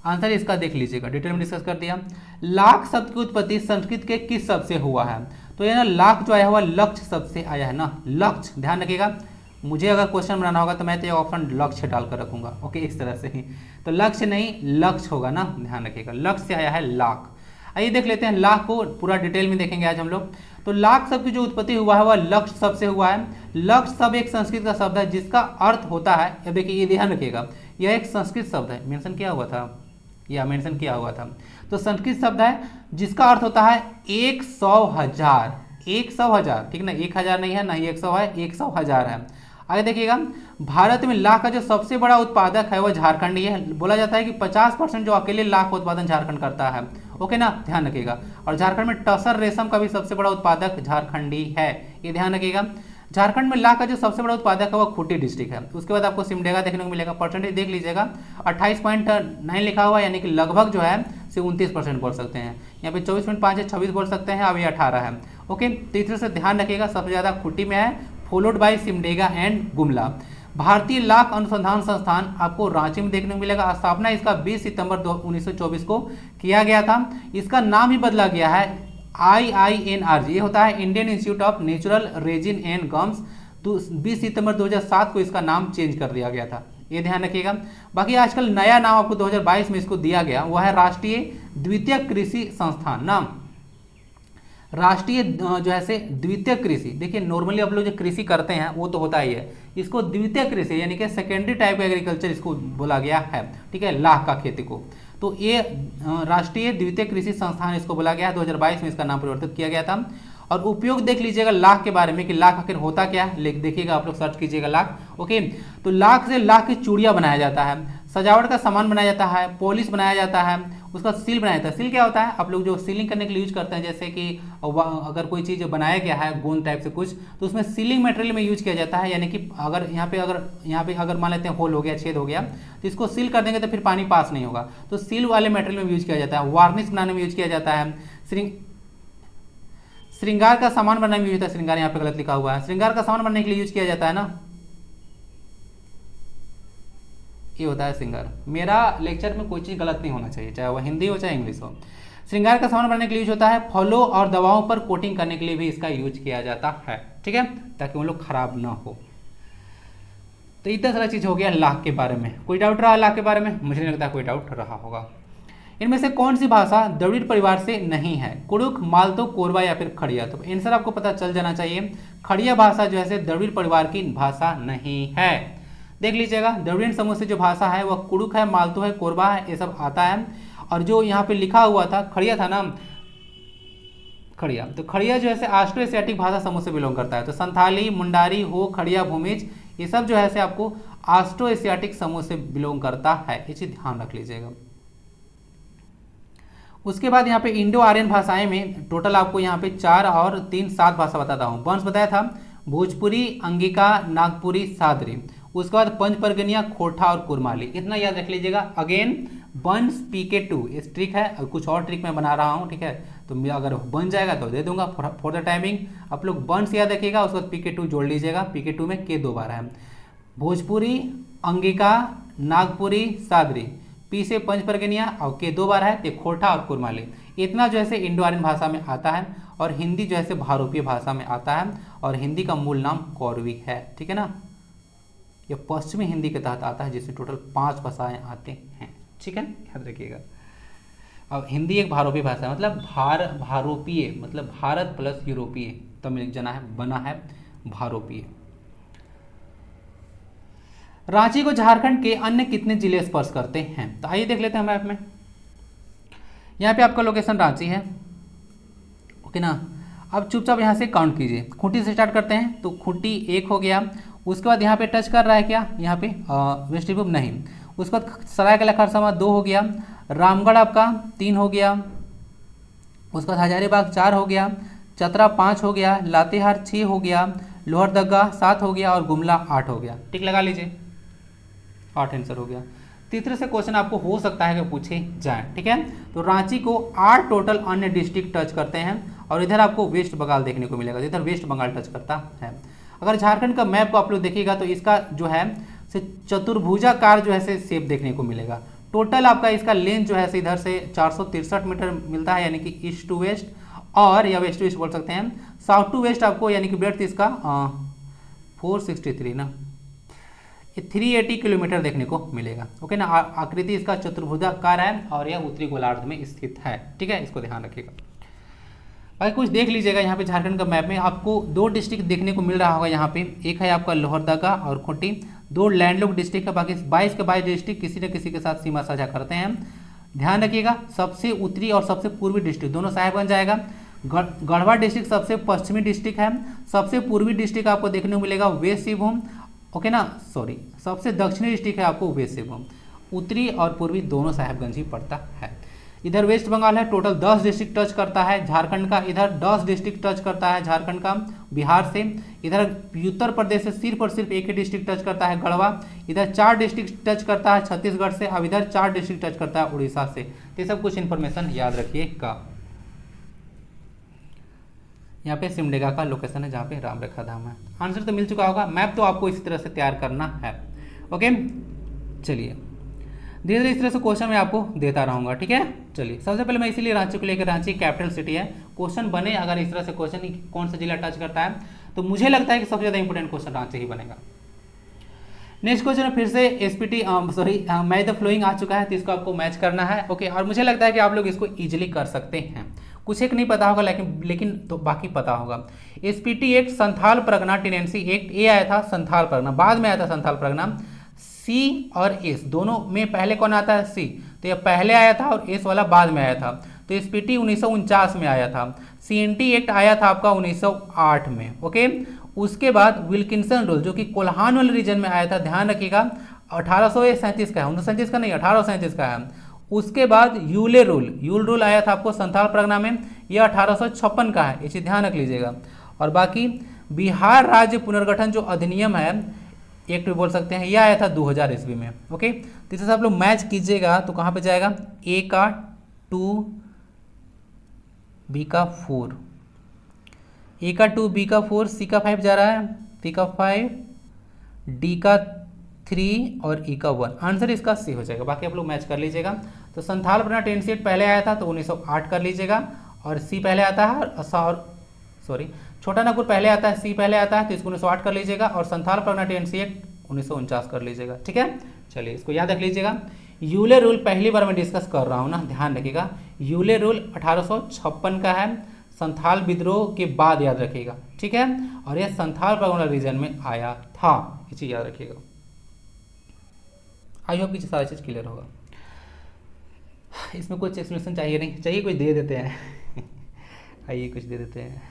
आंसर इसका देख लीजिएगा, डिटेल में डिस्कस कर दिया। लाख शब्द की उत्पत्ति संस्कृत के किस शब्द से हुआ है, तो ये ना लाख जो आया हुआ लक्ष्य शब्द से आया है ना, लक्ष्य, ध्यान रखिएगा। मुझे अगर क्वेश्चन बनाना होगा तो मैं तो ये ऑप्शन लक्ष्य डालकर रखूंगा, ओके, इस तरह से ही, तो लक्ष्य नहीं लक्ष्य होगा ना, ध्यान रखिएगा। लक्ष्य से आया है लाख। आइए देख लेते हैं लाख को पूरा डिटेल में देखेंगे आज हम लोग। तो लाख शब्द की जो उत्पत्ति हुआ है वह लक्ष्य शब्द से हुआ है। लक्ष्य शब्द एक संस्कृत का शब्द है जिसका अर्थ होता है, अब देखिए ये ध्यान रखिएगा, यह एक संस्कृत शब्द है, मेंशन किया हुआ था, या मेंशन किया हुआ था, तो संस्कृत शब्द है जिसका अर्थ होता है 100,000, 100,000, ठीक ना, 1,000 नहीं है ना ही 100 है, 100,000 है। आगे देखिएगा, भारत में लाख का जो सबसे बड़ा उत्पादक है वह झारखंड ही है। बोला जाता है कि 50% जो अकेले लाख का उत्पादन झारखंड करता है, ओके ना, ध्यान रखिएगा। और झारखंड में टसर रेशम का भी सबसे बड़ा उत्पादक झारखंड ही है, ये ध्यान रखिएगा। झारखंड में लाख का जो सबसे बड़ा उत्पादक है वह खूंटी डिस्ट्रिक्ट है। उसके बाद आपको सिमडेगा देखने को मिलेगा। परसेंटेज देख लीजिएगा, 28.9 लिखा हुआ है, यानी कि लगभग जो है से 29% बोल सकते हैं। यहाँ पे 24.5 है, 26 बोल सकते हैं, अब ये 18 है, ओके। तीसरे से ध्यान रखिएगा, सबसे ज़्यादा खूंटी में है, followed by Simdega and Gumla. भारतीय लाख अनुसंधान संस्थान आपको रांची में देखने को मिलेगा। स्थापना इसका 20 सितंबर 1924 को किया गया था। इसका नाम ही बदला गया है IINR, ये होता है Indian institute of natural resin and gums. 20 सितंबर 2007 को इसका नाम चेंज कर दिया गया था, ये ध्यान रखिएगा। बाकी आजकल नया नाम आपको 2022 में इसको दिया गया, वह है राष्ट्रीय द्वितीयक कृषि संस्थान। नाम राष्ट्रीय जो है से द्वितीय कृषि, देखिए नॉर्मली आप लोग जो कृषि करते हैं वो तो होता ही है, इसको द्वितीय कृषि यानी कि सेकेंडरी टाइप एग्रीकल्चर इसको बोला गया है, ठीक है, लाख का खेती को। तो ये राष्ट्रीय द्वितीय कृषि संस्थान इसको बोला गया है, 2022 में इसका नाम परिवर्तित किया गया था। और उपयोग देख लीजिएगा लाख के बारे में कि लाख आखिर होता क्या है, देखिएगा आप लोग सर्च कीजिएगा लाख, ओके। तो लाख से लाख की चूड़ियाँ बनाया जाता है, सजावट का सामान बनाया जाता है, पॉलिश बनाया जाता है, उसका सील बनाया जाता है। सील क्या होता है, आप लोग जो सीलिंग करने के लिए यूज करते हैं, जैसे कि अगर कोई चीज़ बनाया गया है गोंद टाइप से कुछ, तो उसमें सीलिंग मटेरियल में यूज किया जाता है, यानी कि अगर यहाँ पे अगर मान लेते हैं होल हो गया, छेद हो गया, तो इसको सील कर देंगे तो फिर पानी पास नहीं होगा, तो सील वाले मटेरियल में यूज किया जाता है। वार्निश बनाने में यूज किया जाता है। श्रृंगार का सामान बनाने में यूज होता है, श्रृंगार यहाँ पे गलत लिखा हुआ है, श्रृंगार का सामान बनाने के लिए यूज किया जाता है ना, ये होता है श्रृंगार। मेरा लेक्चर में कोई चीज़ गलत नहीं होना चाहिए, चाहे वह हिंदी हो चाहे इंग्लिश हो। श्रृंगार का सामान बनाने के लिए यूज होता है। फलों और दवाओं पर कोटिंग करने के लिए भी इसका यूज किया जाता है, ठीक है, ताकि वो लोग खराब ना हो। तो इतना सारा चीज़ हो गया लाख के बारे में। कोई डाउट रहा लाख के बारे में? मुझे नहीं लगता कोई डाउट रहा होगा। इनमें से कौन सी भाषा द्रविड़ परिवार से नहीं है? कुड़ुख, मालतो, कोरवा या फिर खड़िया? तो आंसर आपको पता चल जाना चाहिए। खड़िया भाषा जो है द्रविड़ परिवार की भाषा नहीं है। देख लीजिएगा, द्रविड़ समूह से जो भाषा है वह कुड़ुक है, मालतो है, कोरबा है, ये सब आता है। और जो यहाँ पे लिखा हुआ था खड़िया था ना, खड़िया, तो खड़िया जो है ऑस्ट्रो एशियाटिक भाषा समूह से बिलोंग करता है। तो संथाली, मुंडारी, हो, खड़िया, भूमिज, ये सब जो है आपको ऑस्ट्रो एशियाटिक समूह से बिलोंग करता है, ये चीज ध्यान रख लीजिएगा। उसके बाद यहाँ पे इंडो आर्यन भाषाएं में टोटल आपको यहाँ पे 4 और 3 7 भाषा बताता हूँ। वंश बताया था भोजपुरी, अंगिका, नागपुरी, सादरी। उसके बाद पंच परगनिया, खोरठा और कुरमाली, इतना याद रख लीजिएगा। अगेन वंश PK2 इस ट्रिक है, और कुछ और ट्रिक मैं बना रहा हूँ, ठीक है, तो अगर बन जाएगा तो दे दूंगा फॉर द टाइमिंग। आप लोग वंश याद रखिएगा, उसके बाद PK2 जोड़ लीजिएगा। PK2 में के 2 बार है, भोजपुरी, अंगिका, नागपुरी, सादरी, पी से पंच परगनिया और के 2 बार है, ये खोरठा और कुरमाली। इतना जो है इंडो आर्यन भाषा में आता है। और हिंदी जो है भारोपीय भाषा में आता है, और हिंदी का मूल नाम कौरवी है, ठीक है ना। यह पश्चिमी हिंदी के तहत आता है, जिसमें टोटल 5 भाषाएं आते हैं, ठीक है, याद रखिएगा। अब हिंदी एक भारोपीय भाषा है, मतलब भारोपीय मतलब भारत प्लस यूरोपीय तो मिल जना है, बना है भारोपीय। रांची को झारखंड के अन्य कितने जिले स्पर्श करते हैं? तो आइए देख लेते हैं मैप में। यहाँ पे आपका लोकेशन रांची है, ओके ना। अब चुपचाप यहाँ से काउंट कीजिए, खूंटी से स्टार्ट करते हैं, तो खूंटी 1 हो गया। उसके बाद यहाँ पे टच कर रहा है क्या, यहाँ पे वेस्ट सिंहभूम नहीं। उसके बाद सरायकेला खरसावां 2 हो गया, रामगढ़ आपका 3 हो गया, उसके बाद हजारीबाग 4 हो गया, चतरा 5 हो गया, लातेहार 6 हो गया, लोहरदगा 7 हो गया और गुमला 8 हो गया। टिक लगा लीजिए, 8 आंसर हो गया। तीसरे से क्वेश्चन आपको हो सकता है कि पूछे जाए, ठीक है। तो रांची को 8 टोटल अन्य डिस्ट्रिक्ट टच करते हैं, और इधर आपको वेस्ट बंगाल देखने को मिलेगा, इधर वेस्ट बंगाल टच करता है। अगर झारखंड का मैप को आप लोग देखिएगा तो इसका जो है से चतुर्भुजाकार जो है से शेप देखने को मिलेगा। टोटल आपका इसका लेंथ जो है से इधर से 463 मीटर मिलता है, यानी कि ईस्ट टू वेस्ट, और या वेस्ट टू ईस्ट बोल सकते हैं। साउथ टू वेस्ट आपको यानी कि ब्रेड्थ इसका 463 ना, 380 किलोमीटर देखने को मिलेगा, ओके ना। आकृति इसका चतुर्भुजाकार है और यह उत्तरी गोलार्ध में स्थित है, ठीक है, इसको ध्यान रखिएगा। भाई कुछ देख लीजिएगा, यहाँ पे झारखंड का मैप में आपको 2 डिस्ट्रिक्ट देखने को मिल रहा होगा। यहाँ पे एक है आपका लोहरदगा और खूंटी, 2 लैंडलॉक्ड डिस्ट्रिक्ट है, बाकी 22 के 22 डिस्ट्रिक्ट किसी न किसी के साथ सीमा साझा करते हैं। ध्यान रखिएगा, सबसे उत्तरी और सबसे पूर्वी डिस्ट्रिक्ट दोनों साहेबगंज जाएगा। गढ़वा डिस्ट्रिक्ट सबसे पश्चिमी डिस्ट्रिक्ट है। सबसे पूर्वी डिस्ट्रिक्ट आपको देखने को मिलेगा वेस्ट सिंहभूम, ओके ना, सॉरी, सबसे दक्षिणी डिस्ट्रिक्ट है आपको वेस्ट सिंहभूम। उत्तरी और पूर्वी दोनों साहेबगंज ही पड़ता है। इधर वेस्ट बंगाल है, टोटल 10 डिस्ट्रिक्ट टच करता है झारखंड का। इधर 10 डिस्ट्रिक्ट टच करता है झारखंड का बिहार से। इधर उत्तर प्रदेश से सिर्फ और सिर्फ एक ही डिस्ट्रिक्ट टच करता है गढ़वा। इधर 4 डिस्ट्रिक्ट टच करता है छत्तीसगढ़ से। अब इधर 4 डिस्ट्रिक्ट टच करता है उड़ीसा से। ये सब कुछ इन्फॉर्मेशन याद रखिएगा। यहाँ पे सिमडेगा का लोकेशन है जहाँ पे राम रेखा धाम है। आंसर तो मिल चुका होगा, मैप तो आपको इसी तरह से तैयार करना है, ओके। चलिए धीरे धीरे इस तरह से क्वेश्चन मैं आपको देता रहूँगा, ठीक है। चलिए सबसे पहले मैं इसीलिए रांची को लेकर, रांची कैपिटल सिटी है, क्वेश्चन बने अगर इस तरह से क्वेश्चन कौन सा जिला टच करता है, तो मुझे लगता है कि सबसे ज़्यादा इंपॉर्टेंट क्वेश्चन रांची ही बनेगा। नेक्स्ट क्वेश्चन फिर से एसपीटी मैच द फ्लोइंग आ चुका है, तो इसको आपको मैच करना है, ओके। और मुझे लगता है कि आप लोग इसको इजीली कर सकते हैं। कुछ एक नहीं पता होगा लेकिन तो बाकी पता होगा। SPT act, Santhal Pargana tenancy act, ये आया था संथाल परगना, बाद में आया था संथाल परगना। सी और एस दोनों में पहले कौन आता है, सी, तो ये पहले आया था और एस वाला बाद में आया था। तो एसपीटी 1949 में आया था। सीएनटी एक्ट आया था आपका 1908 में, ओके। उसके बाद विल्किंसन रूल जो कि कोल्हान वाले रीजन में आया था, ध्यान रखिएगा, 1837 का है, 1937 का नहीं, 1837 का है। उसके बाद यूल रूल आया था आपको संथाल परगना में, यह 1856 का है, इसे ध्यान रख लीजिएगा। और बाकी बिहार राज्य पुनर्गठन जो अधिनियम है, एक बोल सकते हैं, यह आया था 2000 ईस्वी में, ओके। तो इसे आप लोग मैच कीजिएगा तो कहाँ पे जाएगा, ए का 2, बी का 4, ए का 2, बी का 4, सी का 5 जा रहा है, सी का 5, डी का 3 और ई का 1। आंसर इसका सी हो जाएगा। बाकी आप लोग मैच कर लीजिएगा। तो संथाल परगना टेनेंसी एक्ट पहले आया था तो 1908 कर लीजिएगा, और सी पहले आता है, और छोटा नागपुर पहले आता है, सी पहले आता है, तो इसको 1908 कर लीजिएगा, और संथाल परगना टेनेंसी एक्ट 1949 कर लीजिएगा, ठीक है। चलिए इसको याद रख लीजिएगा। यूले रूल पहली बार मैं डिस्कस कर रहा हूँ ना, ध्यान रखिएगा। यूले रूल 1856 का है, संथाल विद्रोह के बाद याद रखिएगा, ठीक है। और यह संथाल परगना रीजन में आया था, ये चीज याद रखिएगा। आई होप कि सारी चीज क्लियर होगा। इसमें कुछ एक्सप्लेनेशन चाहिए नहीं, चाहिए कुछ दे देते हैं आइए कुछ दे देते हैं।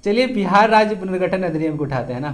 चलिए बिहार राज्य पुनर्गठन अधिनियम को उठाते हैं ना।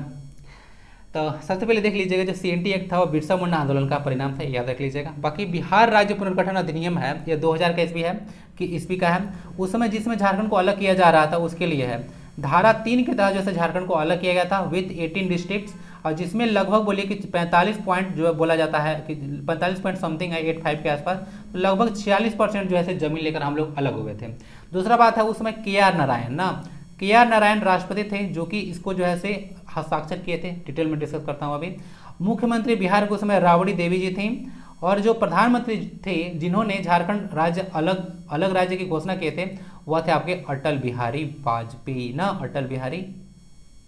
तो सबसे पहले देख लीजिएगा जो CNT एक्ट था वो बिरसा मुंडा आंदोलन का परिणाम था, याद रख लीजिएगा। बाकी बिहार राज्य पुनर्गठन अधिनियम है, यह 2000 का ईस्वी है कि ईस्वी का है। उस समय जिसमें झारखंड को अलग किया जा रहा था उसके लिए है। धारा 3 के तहत जैसे झारखंड को अलग किया गया था विथ 18 डिस्ट्रिक्ट्स, और जिसमें लगभग बोलिए कि 45 पॉइंट जो है बोला जाता है कि 45 पॉइंट समथिंग है 85 के आसपास, तो लगभग 46% जो है जमीन लेकर हम लोग अलग हुए थे। दूसरा बात है उसमें KR नारायण ना, KR नारायण राष्ट्रपति थे जो कि इसको जो है से हस्ताक्षर किए थे। डिटेल में डिस्कस करता हूँ अभी। मुख्यमंत्री बिहार के उस समय राबड़ी देवी जी थी, और जो प्रधानमंत्री थे जिन्होंने झारखंड राज्य अलग राज्य की घोषणा किए थे वह थे आपके अटल बिहारी वाजपेयी ना, अटल बिहारी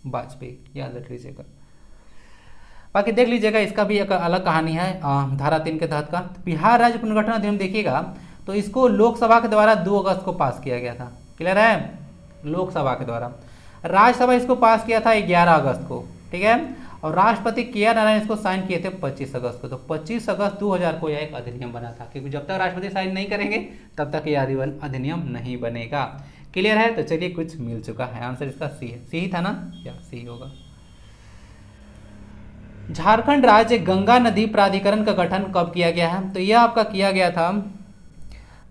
वाजपेयी, याद रख लीजिएगा। बाकी देख लीजिएगा इसका भी एक अलग कहानी है धारा 3 के तहत का। बिहार राज्य पुनर्गठन अधिनियम देखिएगा तो इसको लोकसभा के द्वारा 2 अगस्त को पास किया गया था, क्लियर है, लोकसभा के द्वारा। राज्यसभा इसको पास किया था 11 अगस्त को, ठीक है। और राष्ट्रपति KR नारायण इसको साइन किए थे 25 अगस्त को। तो 25 अगस्त 2000 को यह एक अधिनियम बना था, क्योंकि जब तक राष्ट्रपति साइन नहीं करेंगे तब तक यह अधिनियम नहीं बनेगा, क्लियर है। तो चलिए कुछ मिल चुका है, आंसर इसका सी है, सी था ना, या सी होगा। झारखंड राज्य गंगा नदी प्राधिकरण का गठन कब किया गया है? तो यह आपका किया गया था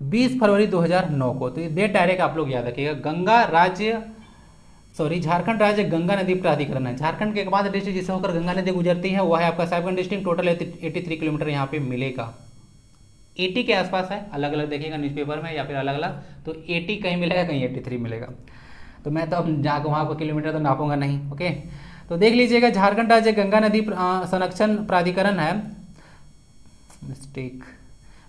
20 फरवरी 2009 को। तो ये डेट डायरेक्ट आप लोग याद रखिएगा। झारखंड राज्य गंगा नदी प्राधिकरण है। झारखंड के एकमात्र डिस्ट्रिक्ट जिसे होकर गंगा नदी गुजरती है वह है आपका साहिबगंज डिस्ट्रिक्ट। टोटल 83 किलोमीटर यहाँ पे मिलेगा, 80 के आसपास है, अलग अलग देखिएगा न्यूज़पेपर में या फिर अलग अलग। तो 80 कहीं मिलेगा, कहीं 83 मिलेगा। तो मैं तो अब जाकर वहाँ पर किलोमीटर तो नापूंगा नहीं, ओके। तो देख लीजिएगा झारखंड राज्य गंगा नदी संरक्षण प्राधिकरण है, मिस्टेक,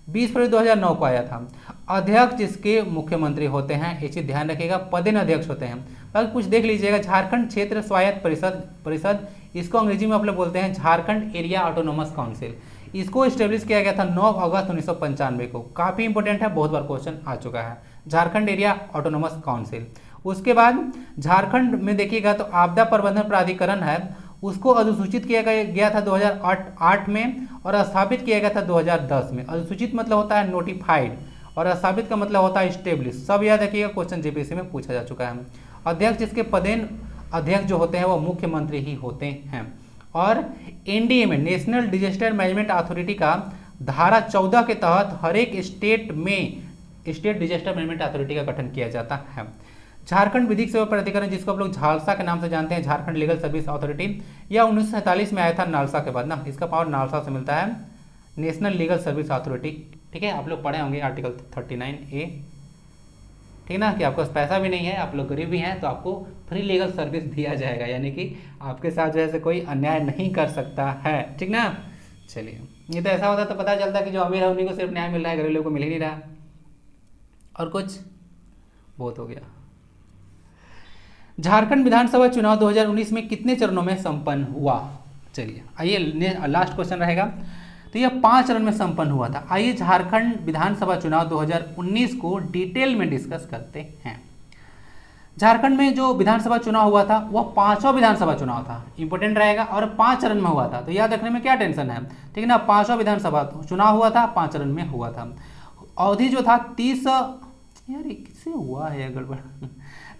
20 फरवरी 2009 को आया था। अध्यक्ष जिसके मुख्यमंत्री होते हैं, ये चीज ध्यान रखिएगा, पदेन अध्यक्ष होते हैं। बाकी कुछ देख लीजिएगा, झारखंड क्षेत्र स्वायत्त परिषद, इसको अंग्रेजी में आप लोग बोलते हैं झारखंड एरिया ऑटोनोमस काउंसिल। इसको इस्टेब्लिश किया गया था 9 अगस्त 1995 को। काफी इंपॉर्टेंट है, बहुत बार क्वेश्चन आ चुका है, झारखंड एरिया ऑटोनोमस काउंसिल। उसके बाद झारखंड में देखिएगा तो आपदा प्रबंधन प्राधिकरण है, उसको अधिसूचित किया गया था 2008 में, और स्थापित किया गया था 2010 में। अधिसूचित मतलब होता है नोटिफाइड, और स्थापित का मतलब होता है स्टेब्लिश। सब याद रखिएगा, क्वेश्चन जीपीएससी में पूछा जा चुका है। अध्यक्ष जिसके पदेन अध्यक्ष जो होते हैं वो मुख्यमंत्री ही होते हैं। और एनडीए में नेशनल डिजास्टर मैनेजमेंट अथॉरिटी का धारा 14 के तहत हर एक स्टेट में स्टेट डिजास्टर मैनेजमेंट अथॉरिटी का गठन किया जाता है। झारखंड विधिक सेवा प्राधिकरण, जिसको आप लोग झालसा के नाम से जानते हैं, झारखंड लीगल सर्विस अथॉरिटी, यह 1947 में आया था नालसा के बाद ना, इसका पावर नालसा से मिलता है, नेशनल लीगल सर्विस अथॉरिटी, ठीक है। आप लोग पढ़े होंगे आर्टिकल 39A, ठीक ना, कि आपके पास पैसा भी नहीं है, आप लोग गरीब भी हैं, तो आपको फ्री लीगल सर्विस दिया जाएगा, यानी कि आपके साथ जो है कोई अन्याय नहीं कर सकता है, ठीक ना। चलिए, ये तो ऐसा होता तो पता चलता कि जो अमीर है उन्हीं को सिर्फ न्याय मिल रहा है, गरीब लोगों को मिल ही नहीं रहा। और कुछ बहुत हो गया। झारखंड विधानसभा चुनाव 2019 में कितने चरणों में संपन्न हुआ? चलिए आइए, लास्ट क्वेश्चन रहेगा। तो यह 5 चरण में संपन्न हुआ था। आइए झारखंड विधानसभा चुनाव 2019 को डिटेल में डिस्कस करते हैं। झारखंड में जो विधानसभा चुनाव हुआ था वह 5वां विधानसभा चुनाव था, इंपॉर्टेंट रहेगा, और 5 चरण में हुआ था। तो याद रखने में क्या टेंशन है, ठीक है ना। 5वां विधानसभा चुनाव हुआ था, 5 चरण में हुआ था। अवधि जो था 30, यार किससे हुआ है गड़बड़,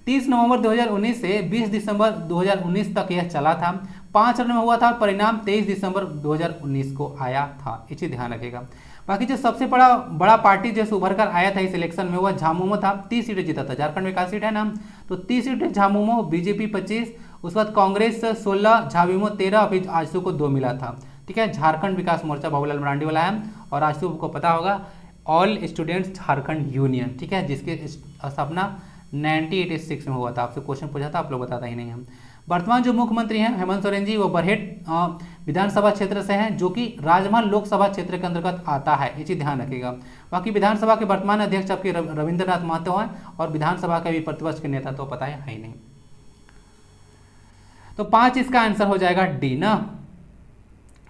30 नवंबर 2019 से 20 दिसंबर 2019 तक यह चला था। 5 चरण में हुआ था, परिणाम 23 दिसंबर 2019 को आया था, ये चीज ध्यान रखिएगा। बाकी जो सबसे बड़ा पार्टी जैसे उभर कर आया था इस इलेक्शन में, वह झामुमो था, 30 सीटें जीता था। झारखंड में 41 सीट है ना, तो 30 सीटें झामुमो, बीजेपी 25, उसके बाद कांग्रेस 16, झाविमो 13, अभी आजसू को 2 मिला था, ठीक है। झारखंड विकास मोर्चा बाबूलाल मरांडी वाला है, और आजसू को पता होगा ऑल स्टूडेंट्स झारखंड यूनियन, ठीक है, जिसकी स्थापना 1986 में हुआ था। आपसे क्वेश्चन पूछा था, आप लोग बताता ही नहीं हम। वर्तमान जो मुख्यमंत्री हैं हेमंत सोरेन जी, वो बरहेट विधानसभा क्षेत्र से हैं, जो कि राजमहल लोकसभा क्षेत्र के अंतर्गत आता है, ये चीज ध्यान रखिएगा। बाकी विधानसभा के वर्तमान अध्यक्ष आपके रविंद्रनाथ महतो हैं, और विधानसभा के भी प्रतिपक्ष के नेता तो पता है ही नहीं। तो 5 इसका आंसर हो जाएगा डी ना,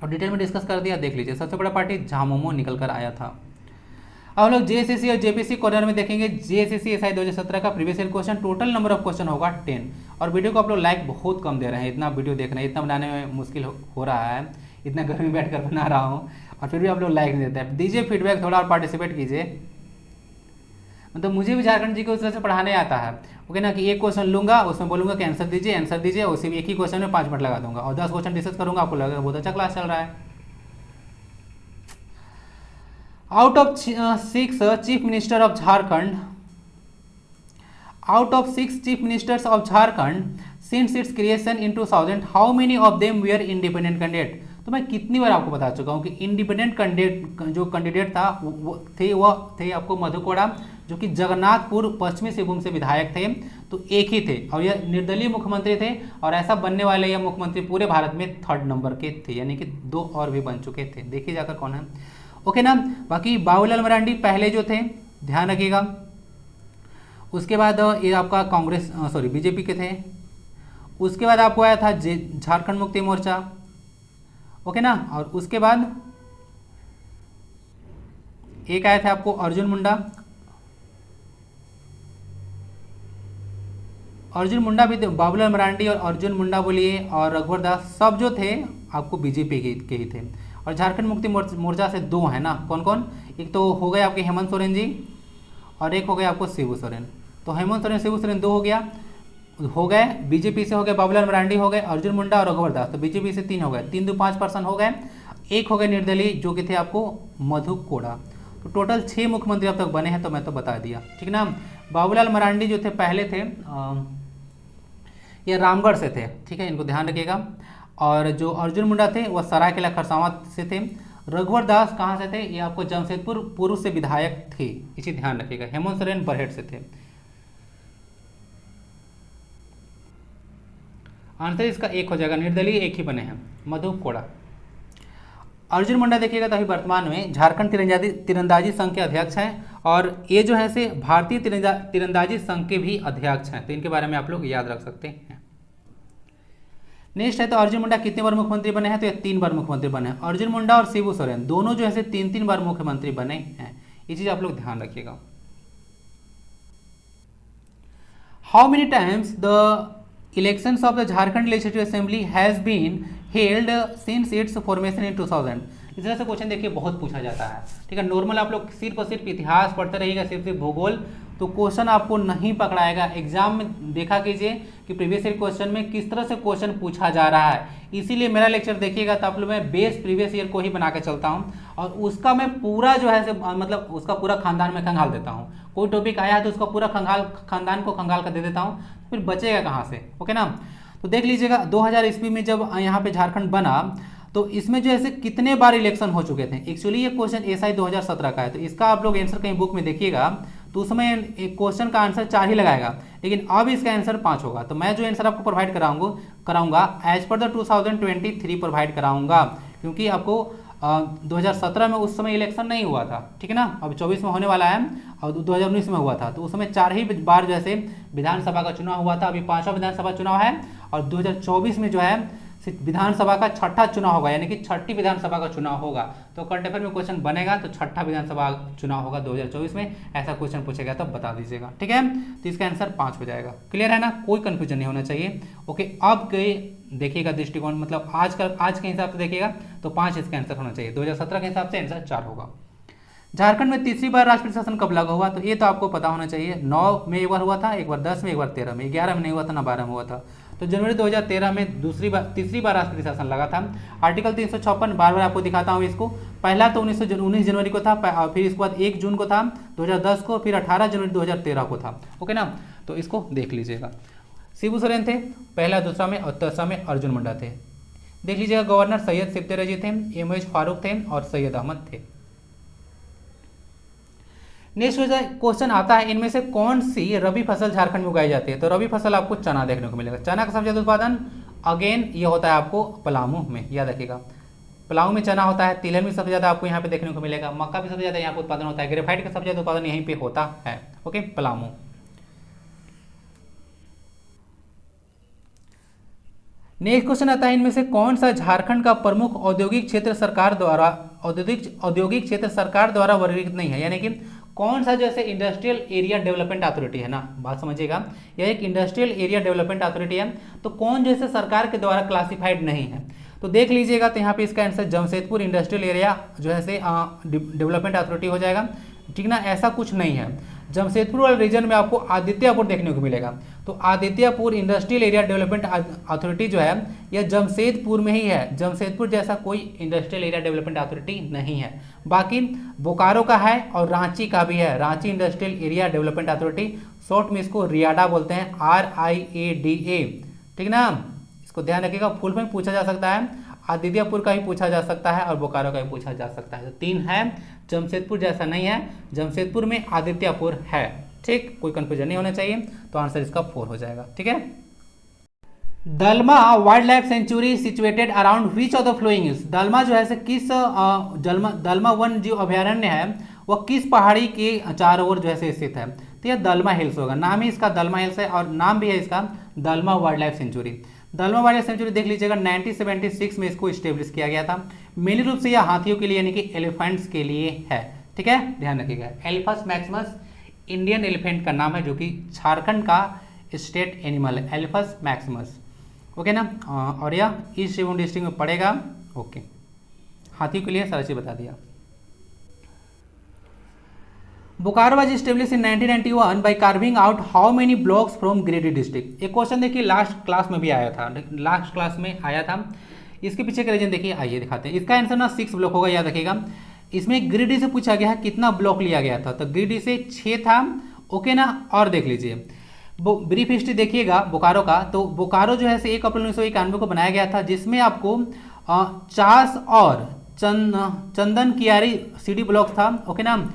और डिटेल में डिस्कस कर दिया, देख लीजिए। सबसे बड़ा पार्टी झामुमो निकल कर आया था। अब हम लोग जेएसएससी और जेपीसी कॉर्नर में देखेंगे। जेएसएससी एसआई 2017 का previous year question, total number of question होगा 10। और वीडियो को आप लोग लाइक बहुत कम दे रहे हैं, इतना वीडियो देख रहे हैं, इतना बनाने में मुश्किल हो रहा है, इतना घर में बैठ कर बना रहा हूँ और फिर भी आप लोग लाइक नहीं देते हैं। दीजिए फीडबैक, थोड़ा और पार्टिसिपेट कीजिए। मतलब मुझे भी झारखंड जी को उस तरह से पढ़ाने आता है, ओके ना, कि एक क्वेश्चन लूंगा, उसमें बोलूंगा कि आंसर दीजिए, उसी एक ही क्वेश्चन में 5 मिनट लगा दूंगा और 10 क्वेश्चन डिस्कस करूंगा, आपको लगेगा बहुत अच्छा क्लास चल रहा है। Out of 6 chief minister of Jharkhand, out of 6 chief ministers of Jharkhand since its creation in 2000, how many of them were independent candidate? तो मैं कितनी बार आपको बता चुका हूँ कि इंडिपेंडेंट कैंडिडेट जो कैंडिडेट था वो थे आपको मधु कोड़ा, जो कि जगन्नाथपुर पश्चिमी सिंहभूम से विधायक थे, तो एक ही थे और यह निर्दलीय मुख्यमंत्री थे और ऐसा बनने वाले यह मुख्यमंत्री पूरे भारत में 3rd नंबर के थे, यानी कि 2 और भी बन चुके थे। देखिए जाकर कौन है, ओके ना। बाकी बाबूलाल मरांडी पहले जो थे, ध्यान रखिएगा। उसके बाद ये आपका कांग्रेस बीजेपी के थे। उसके बाद आपको आया था झारखंड मुक्ति मोर्चा, ओके ना। और उसके बाद एक आया था आपको अर्जुन मुंडा भी थे। बाबूलाल मरांडी और अर्जुन मुंडा बोलिए और रघुवर दास सब जो थे आपको बीजेपी के ही थे। और झारखंड मुक्ति मोर्चा से 2 है ना, कौन कौन, एक तो हो गए आपके हेमंत सोरेन जी और एक हो गया आपको शिबू सोरेन। तो हेमंत सोरेन शिबू सोरेन 2 हो गए। बीजेपी से हो गए बाबूलाल मरांडी, हो गए अर्जुन मुंडा और रघुवर दास, तो बीजेपी से 3 हो गए, 3 2 5% हो गए। एक हो गए निर्दलीय जो कि थे आपको मधु कोड़ा। तो टोटल 6 मुख्यमंत्री अब तक बने हैं, तो मैं तो बता दिया, ठीक ना। बाबूलाल मरांडी जो थे पहले थे ये रामगढ़ से थे, ठीक है, इनको ध्यान रखिएगा। और जो अर्जुन मुंडा थे वह सरायकेला खरसावां से थे। रघुवर दास कहाँ से थे, ये आपको जमशेदपुर पूर्व से विधायक थे, इसे ध्यान रखिएगा। हेमंत सोरेन बरहेट से थे। आंसर इसका एक हो जाएगा, निर्दलीय एक ही बने हैं, मधु कोड़ा। अर्जुन मुंडा देखिएगा तो अभी वर्तमान में झारखंड तीरंदाजी संघ के अध्यक्ष हैं और ये जो है से भारतीय तीरंदाजी संघ के भी अध्यक्ष हैं, तो इनके बारे में आप लोग याद रख सकते हैं। नेक्स्ट है तो अर्जुन मुंडा कितने बार मुख्यमंत्री बने हैं, तो ये 3 बार मुख्यमंत्री बने हैं। अर्जुन मुंडा और शिबू सोरेन दोनों जो है 3-3 बार मुख्यमंत्री बने हैं, ये चीज आप लोग ध्यान रखिएगा। How many times the elections of the Jharkhand legislative assembly has been held since its formation in 2000? इस तरह से क्वेश्चन देखिए बहुत पूछा जाता है, ठीक है। नॉर्मल आप लोग सिर्फ और सिर्फ इतिहास पढ़ते रहिएगा, सिर्फ भूगोल, तो क्वेश्चन आपको नहीं पकड़ाएगा। एग्जाम में देखा कीजिए कि प्रीवियस ईयर क्वेश्चन में किस तरह से क्वेश्चन पूछा जा रहा है, इसीलिए मेरा लेक्चर देखिएगा तो आप लोग मैं बेस प्रीवियस ईयर को ही बना के चलता हूँ और उसका मैं पूरा जो है मतलब उसका पूरा खानदान में खंगाल देता हूँ। कोई टॉपिक आया है तो उसका पूरा खानदान को खंगाल कर दे देता हूँ, फिर बचेगा कहाँ से, ओके ना। तो देख लीजिएगा 2000 ईस्वी में जब यहाँ पे झारखंड बना तो इसमें जो है कितने बार इलेक्शन हो चुके थे। एक्चुअली ये क्वेश्चन एसआई 2017 का है, तो इसका आप लोग आंसर कहीं बुक में देखिएगा तो उसमें एक क्वेश्चन का आंसर 4 ही लगाएगा, लेकिन अब इसका आंसर 5 होगा। तो मैं जो आंसर आपको प्रोवाइड कराऊंगा एज पर द 2023 प्रोवाइड कराऊंगा, क्योंकि आपको 2017 में उस समय इलेक्शन नहीं हुआ था, ठीक है ना। अब 24 में होने वाला है और 2019 में हुआ था, तो उस समय 4 ही बार जैसे विधानसभा का चुनाव हुआ था। अभी 5वां विधानसभा चुनाव है और 2024 में जो है विधानसभा का 6ठा चुनाव होगा, यानी कि 6ठी विधानसभा का चुनाव होगा। तो करंट अफेयर में क्वेश्चन बनेगा तो 6ठा विधानसभा चुनाव होगा 2024 में, ऐसा क्वेश्चन पूछेगा तो बता दीजिएगा, ठीक है। तो इसका आंसर 5 हो जाएगा। क्लियर है ना, कोई कंफ्यूजन नहीं होना चाहिए, ओके। अब देखिएगा दृष्टिकोण, मतलब आज के हिसाब से देखिएगा तो 5 इसका आंसर होना चाहिए। 2017 के हिसाब से आंसर 4 होगा। झारखंड में तीसरी बार राष्ट्रपति शासन कब लागू हुआ, तो ये तो आपको पता होना चाहिए। 9 में एक बार हुआ था, एक बार 10 में, एक बार 13 में, 11 में नहीं हुआ था, ना 12 में हुआ था। तो जनवरी 2013 में तीसरी बार राष्ट्रपति शासन लगा था। आर्टिकल 356 बार बार आपको दिखाता हूँ इसको। पहला तो 19 जनवरी को था, फिर इसके बाद 1 जून को था 2010 को, फिर 18 जनवरी 2013 को था, ओके ना। तो इसको देख लीजिएगा। शिबू सोरेन थे पहला, दूसरा में और तीसरा में अर्जुन मुंडा थे। देख लीजिएगा गवर्नर सैयद सिफ्ते रजी थे, एमएच फारूक थे और सैयद अहमद थे। नेक्स्ट क्वेश्चन आता है, इनमें से कौन सी रबी फसल झारखंड में उगाई जाती है, तो रबी फसल आपको चना देखने को मिलेगा। चना का सबसे ज्यादा उत्पादन अगेन ये होता है आपको पलामू में, याद रखिएगा। पलामू में चना होता है, तिलहन में सबसे ज्यादा आपको यहाँ पे देखने को मिलेगा, मक्का भी सबसे ज्यादा यहाँ पे उत्पादन होता है, ग्रेफाइट का सबसे ज्यादा उत्पादन यहीं पे होता है, ओके, पलामू। नेक्स्ट क्वेश्चन आता है, इनमें से कौन सा झारखंड का प्रमुख औद्योगिक क्षेत्र सरकार द्वारा औद्योगिक क्षेत्र सरकार द्वारा वर्गीकृत नहीं है, यानी कि कौन सा जैसे इंडस्ट्रियल एरिया डेवलपमेंट अथॉरिटी है ना, बात समझिएगा, यह एक इंडस्ट्रियल एरिया डेवलपमेंट अथॉरिटी है, तो कौन जैसे सरकार के द्वारा क्लासिफाइड नहीं है, तो देख लीजिएगा, तो यहाँ पे इसका आंसर जमशेदपुर इंडस्ट्रियल एरिया जो है से डेवलपमेंट अथॉरिटी हो जाएगा, ठीक ना, ऐसा कुछ नहीं है। जमशेदपुर वाले रीजन में आपको आदित्यपुर देखने को मिलेगा, तो Adityapur industrial area development authority जो है यह जमशेदपुर में ही है, जमशेदपुर जैसा कोई इंडस्ट्रियल एरिया डेवलपमेंट अथॉरिटी नहीं है। बाकी बोकारो का है और रांची का भी है, Ranchi industrial area development authority, short में इसको रियाडा बोलते हैं, RIADA, ठीक ना, इसको ध्यान रखिएगा, फुल में पूछा जा सकता है, आदित्यपुर का भी पूछा जा सकता है और बोकारो का भी पूछा जा सकता है, तो 3 है, जमशेदपुर जैसा नहीं है, जमशेदपुर में आदित्यपुर है, ठीक, कोई कंफ्यूजन नहीं होना चाहिए, तो आंसर इसका 4 हो जाएगा, ठीक है। Dalma wildlife sanctuary situated around which of the flowing hills, Dalma जो है से किस दलमा वन जो अभ्यारण्य है वह किस पहाड़ी के चारों ओर जो है से स्थित है, तो यह दलमा हिल्स होगा, नाम ही इसका दलमा हिल्स है और नाम भी है इसका दलमा वाइल्ड लाइफ सेंचुरी। दलमा वाइल्ड लाइफ सेंचुरी देख लीजिएगा 1976 में इसको स्टेब्लिश किया गया था, मेन रूप से यह हाथियों के लिए यानी कि एलिफेंट्स के लिए है, ठीक है, ध्यान रखिएगा। एल्फस मैक्सिमस इंडियन एलिफेंट का नाम है जो कि झारखंड का स्टेट एनिमल है, एल्फस मैक्सिमस, ओके ना, और यह ईस्ट सिंहभूम डिस्ट्रिक्ट में पड़ेगा, ओके, हाथियों के लिए सारा चीज बता दिया। Bokaro was established in 1991 by carving out how many blocks from Giridih district, एक क्वेश्चन देखिए लास्ट क्लास में भी आया था, लास्ट क्लास में आया था, इसके पीछे का रीजन देखिए, आइए दिखाते हैं, इसका आंसर ना 6 ब्लॉक होगा, याद रखिएगा, इसमें गिरिडीह से पूछा गया है कितना ब्लॉक लिया गया था, तो गिरिडीह से 6 था, ओके ना, और देख लीजिए ब्रीफ हिस्ट्री देखिएगा बोकारो का, तो बोकारो जो है से 1 अप्रैल 1991 को बनाया गया था, जिसमें आपको चास और चंदन कियारी सिटी ब्लॉक था, ओके ना,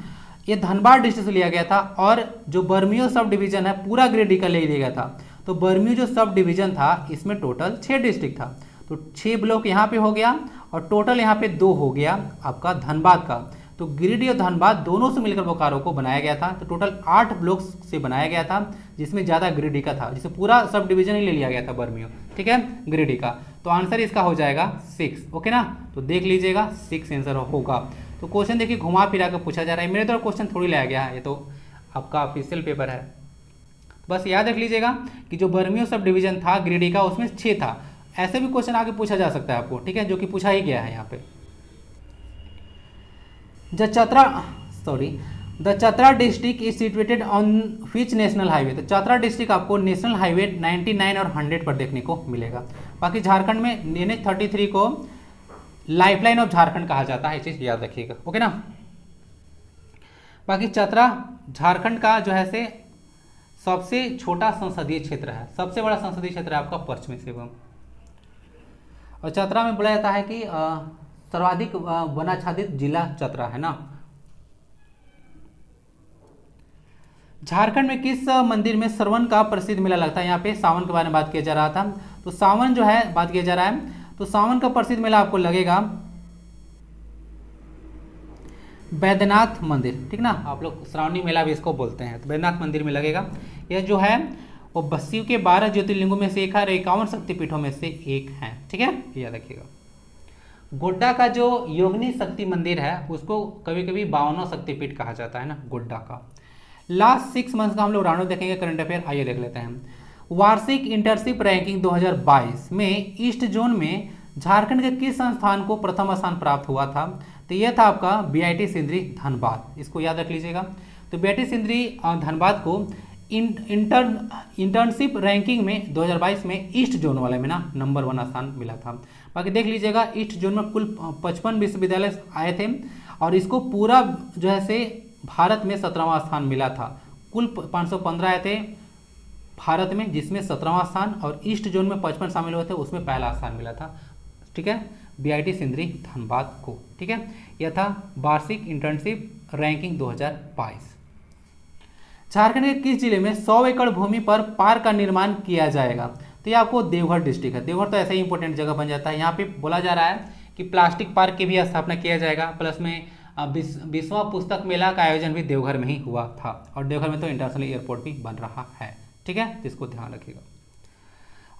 ये धनबाद डिस्ट्रिक्ट से लिया गया था, और जो बर्मियो सब डिवीजन है पूरा गिरिडीह का ले लिया गया था, तो बर्मियो जो सब डिवीजन था इसमें टोटल 6 डिस्ट्रिक्ट था, तो 6 ब्लॉक यहाँ पे हो गया और टोटल यहाँ पे 2 हो गया आपका धनबाद का, तो गिरिडीह और धनबाद दोनों से मिलकर बोकारो को बनाया गया था, तो टोटल 8 ब्लॉक से बनाया गया था, जिसमें ज़्यादा गिरिडीह का था, जिसे पूरा सब डिवीजन ही ले लिया गया था बर्मियो, ठीक है, गिरिडीह का, तो आंसर इसका हो जाएगा 6, ओके ना, तो देख लीजिएगा 6 आंसर होगा। तो क्वेश्चन देखिए घुमा फिरा कर पूछा जा रहा है, मेरे तो क्वेश्चन थोड़ी लाया गया है, ये तो आपका ऑफिशियल पेपर है, बस याद रख लीजिएगा कि जो बर्मियो सब डिवीजन था गिरिडीह का उसमें 6 था, ऐसे भी क्वेश्चन आगे पूछा जा सकता है आपको, ठीक है, जो कि पूछा ही गया है यहाँ पे। The Chatra district is situated on which national highway, तो चतरा डिस्ट्रिक्ट आपको नेशनल हाईवे 99 और 100 पर देखने को मिलेगा। बाकी झारखंड में NH 33 को लाइफलाइन ऑफ झारखंड कहा जाता है, ये चीज याद रखिएगा, ओके ना। बाकी चतरा झारखंड का जो है से सबसे छोटा संसदीय क्षेत्र है, सबसे बड़ा संसदीय क्षेत्र है आपका पश्चिमी सिंहभूम, और चतरा में बोला जाता है कि सर्वाधिक वनाच्छादित जिला चतरा है ना। झारखंड में किस मंदिर में श्रवण का प्रसिद्ध मेला लगता है, यहाँ पे सावन के बारे में बात किया जा रहा था, तो सावन जो है बात किया जा रहा है, तो सावन का प्रसिद्ध मेला आपको लगेगा बैद्यनाथ मंदिर, ठीक ना, आप लोग श्रावणी मेला भी इसको बोलते हैं, तो बैद्यनाथ मंदिर में लगेगा। यह जो है वो बस्सी के 12 ज्योतिर्लिंगों में से एक है और 51 शक्तिपीठों में से एक है, ठीक है, याद रखिएगा। गोड्डा का जो योगिनी शक्ति मंदिर है उसको कभी कभी 52वां शक्तिपीठ कहा जाता है ना, गोड्डा का। लास्ट 6 मंथ्स का हम लोग राउंड देखेंगे करंट अफेयर, आइए देख लेते हैं। वार्षिक इंटर्नशिप रैंकिंग 2022 में ईस्ट जोन में झारखंड के किस संस्थान को प्रथम स्थान प्राप्त हुआ था, तो यह था आपका BIT सिंदरी धनबाद, इसको याद रख लीजिएगा। तो BIT सिंदरी धनबाद को इंटर्नशिप रैंकिंग में 2022 में ईस्ट जोन वाले में ना नंबर 1 स्थान मिला था। बाकी देख लीजिएगा ईस्ट जोन में कुल 55 विश्वविद्यालय आए थे और इसको पूरा जो है से भारत में 17वां स्थान मिला था, कुल 515 आए थे भारत में, जिसमें 17वां स्थान, और ईस्ट जोन में 55 शामिल हुए थे, उसमें पहला स्थान मिला था, ठीक है, BIT सिंदरी धनबाद को, ठीक है। यह था वार्षिक इंटर्नशिप रैंकिंग 2022। झारखंड के किस जिले में 100 एकड़ भूमि पर पार्क का निर्माण किया जाएगा, तो ये आपको देवघर डिस्ट्रिक्ट है। देवघर तो ऐसे ही इंपॉर्टेंट जगह बन जाता है। यहाँ पे बोला जा रहा है कि प्लास्टिक पार्क की भी स्थापना किया जाएगा, प्लस में 20वां पुस्तक मेला का आयोजन भी देवघर में ही हुआ था, और देवघर में तो इंटरनेशनल एयरपोर्ट भी बन रहा है, ठीक है, तो इसको ध्यान रखिएगा।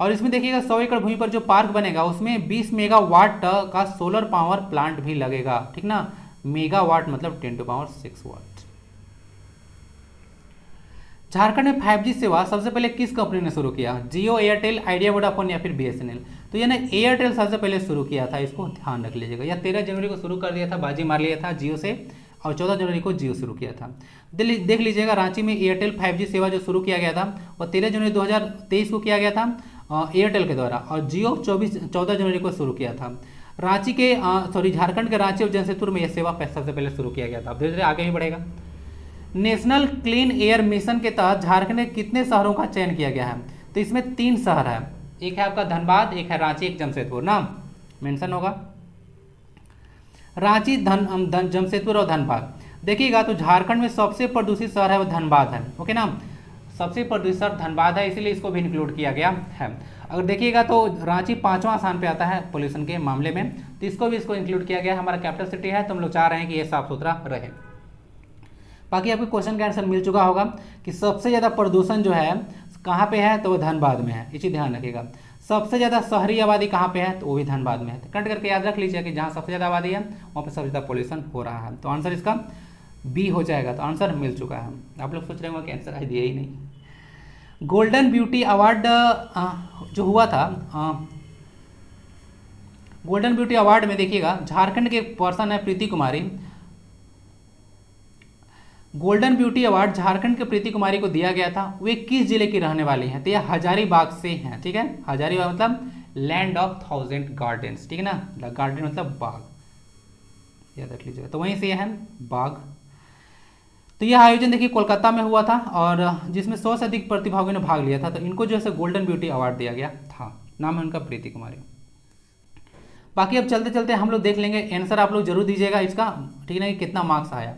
और इसमें देखिएगा 100 एकड़ भूमि पर जो पार्क बनेगा उसमें 20 मेगावाट का सोलर पावर प्लांट भी लगेगा, ठीक ना। मेगावाट मतलब 10⁻6 वाट। झारखंड में 5G सेवा सबसे पहले किस कंपनी ने शुरू किया? जियो, एयरटेल, आइडिया, वोडाफोन या फिर BSNL? तो ये ना एयरटेल सबसे पहले शुरू किया था, इसको ध्यान रख लीजिएगा। या 13 जनवरी को शुरू कर दिया था, बाजी मार लिया था जियो से, और 14 जनवरी को जियो शुरू किया था। देख लीजिएगा, रांची में एयरटेल 5G सेवा जो शुरू किया गया था वो 13 जनवरी 2023 को किया गया था एयरटेल के द्वारा, और जियो 14 जनवरी को शुरू किया था। रांची के झारखंड के रांची और जमशेदपुर में यह सेवा सबसे पहले शुरू किया गया था। धीरे धीरे आगे भी बढ़ेगा। नेशनल क्लीन एयर मिशन के तहत झारखंड में कितने शहरों का चयन किया गया है? तो इसमें 3 शहर है, एक है आपका धनबाद, एक है रांची, एक जमशेदपुर, नाम मेंशन होगा। रांची, जमशेदपुर और धनबाद। देखिएगा तो झारखंड में सबसे प्रदूषित शहर है वो धनबाद है, ओके ना। सबसे प्रदूषित शहर धनबाद है, इसीलिए इसको भी इंक्लूड किया गया है। अगर देखिएगा तो रांची 5वां स्थान पे आता है पोल्यूशन के मामले में, तो इसको इंक्लूड किया गया है। हमारा कैपिटल सिटी है, तो हम लोग चाह रहे हैं कि ये साफ सुथरा रहे। बाकी आपको क्वेश्चन का आंसर मिल चुका होगा कि सबसे ज़्यादा प्रदूषण जो है कहाँ पे है, तो वो धनबाद में है, इसी ध्यान रखिएगा। सबसे ज़्यादा शहरी आबादी कहाँ पे है, तो वो भी धनबाद में है। तो कट करके याद रख लीजिए कि जहाँ सबसे ज़्यादा आबादी है वहाँ पे सबसे ज़्यादा पोल्यूशन हो रहा है। तो आंसर इसका बी हो जाएगा। तो आंसर मिल चुका है। आप लोग सोच रहे होंगे कि आंसर आज दिया ही नहीं। गोल्डन ब्यूटी अवार्ड जो हुआ था, गोल्डन ब्यूटी अवार्ड में देखिएगा झारखंड के पर्सन है प्रीति कुमारी। गोल्डन ब्यूटी अवार्ड झारखंड के प्रीति कुमारी को दिया गया था। वे किस जिले की रहने वाली हैं? तो ये हजारीबाग से हैं, ठीक है। हजारीबाग मतलब लैंड ऑफ 1000 गार्डन्स, ठीक है ना। गार्डन मतलब बाग, याद रख लीजिएगा। तो वहीं से है बाग। तो यह आयोजन देखिए कोलकाता में हुआ था, और जिसमें 100 से अधिक प्रतिभागियों ने भाग लिया था। तो इनको जो है गोल्डन ब्यूटी अवार्ड दिया गया था। नाम है उनका प्रीति कुमारी। बाकी अब चलते चलते हम लोग देख लेंगे, आंसर आप लोग जरूर दीजिएगा इसका, ठीक है ना, कितना मार्क्स आया।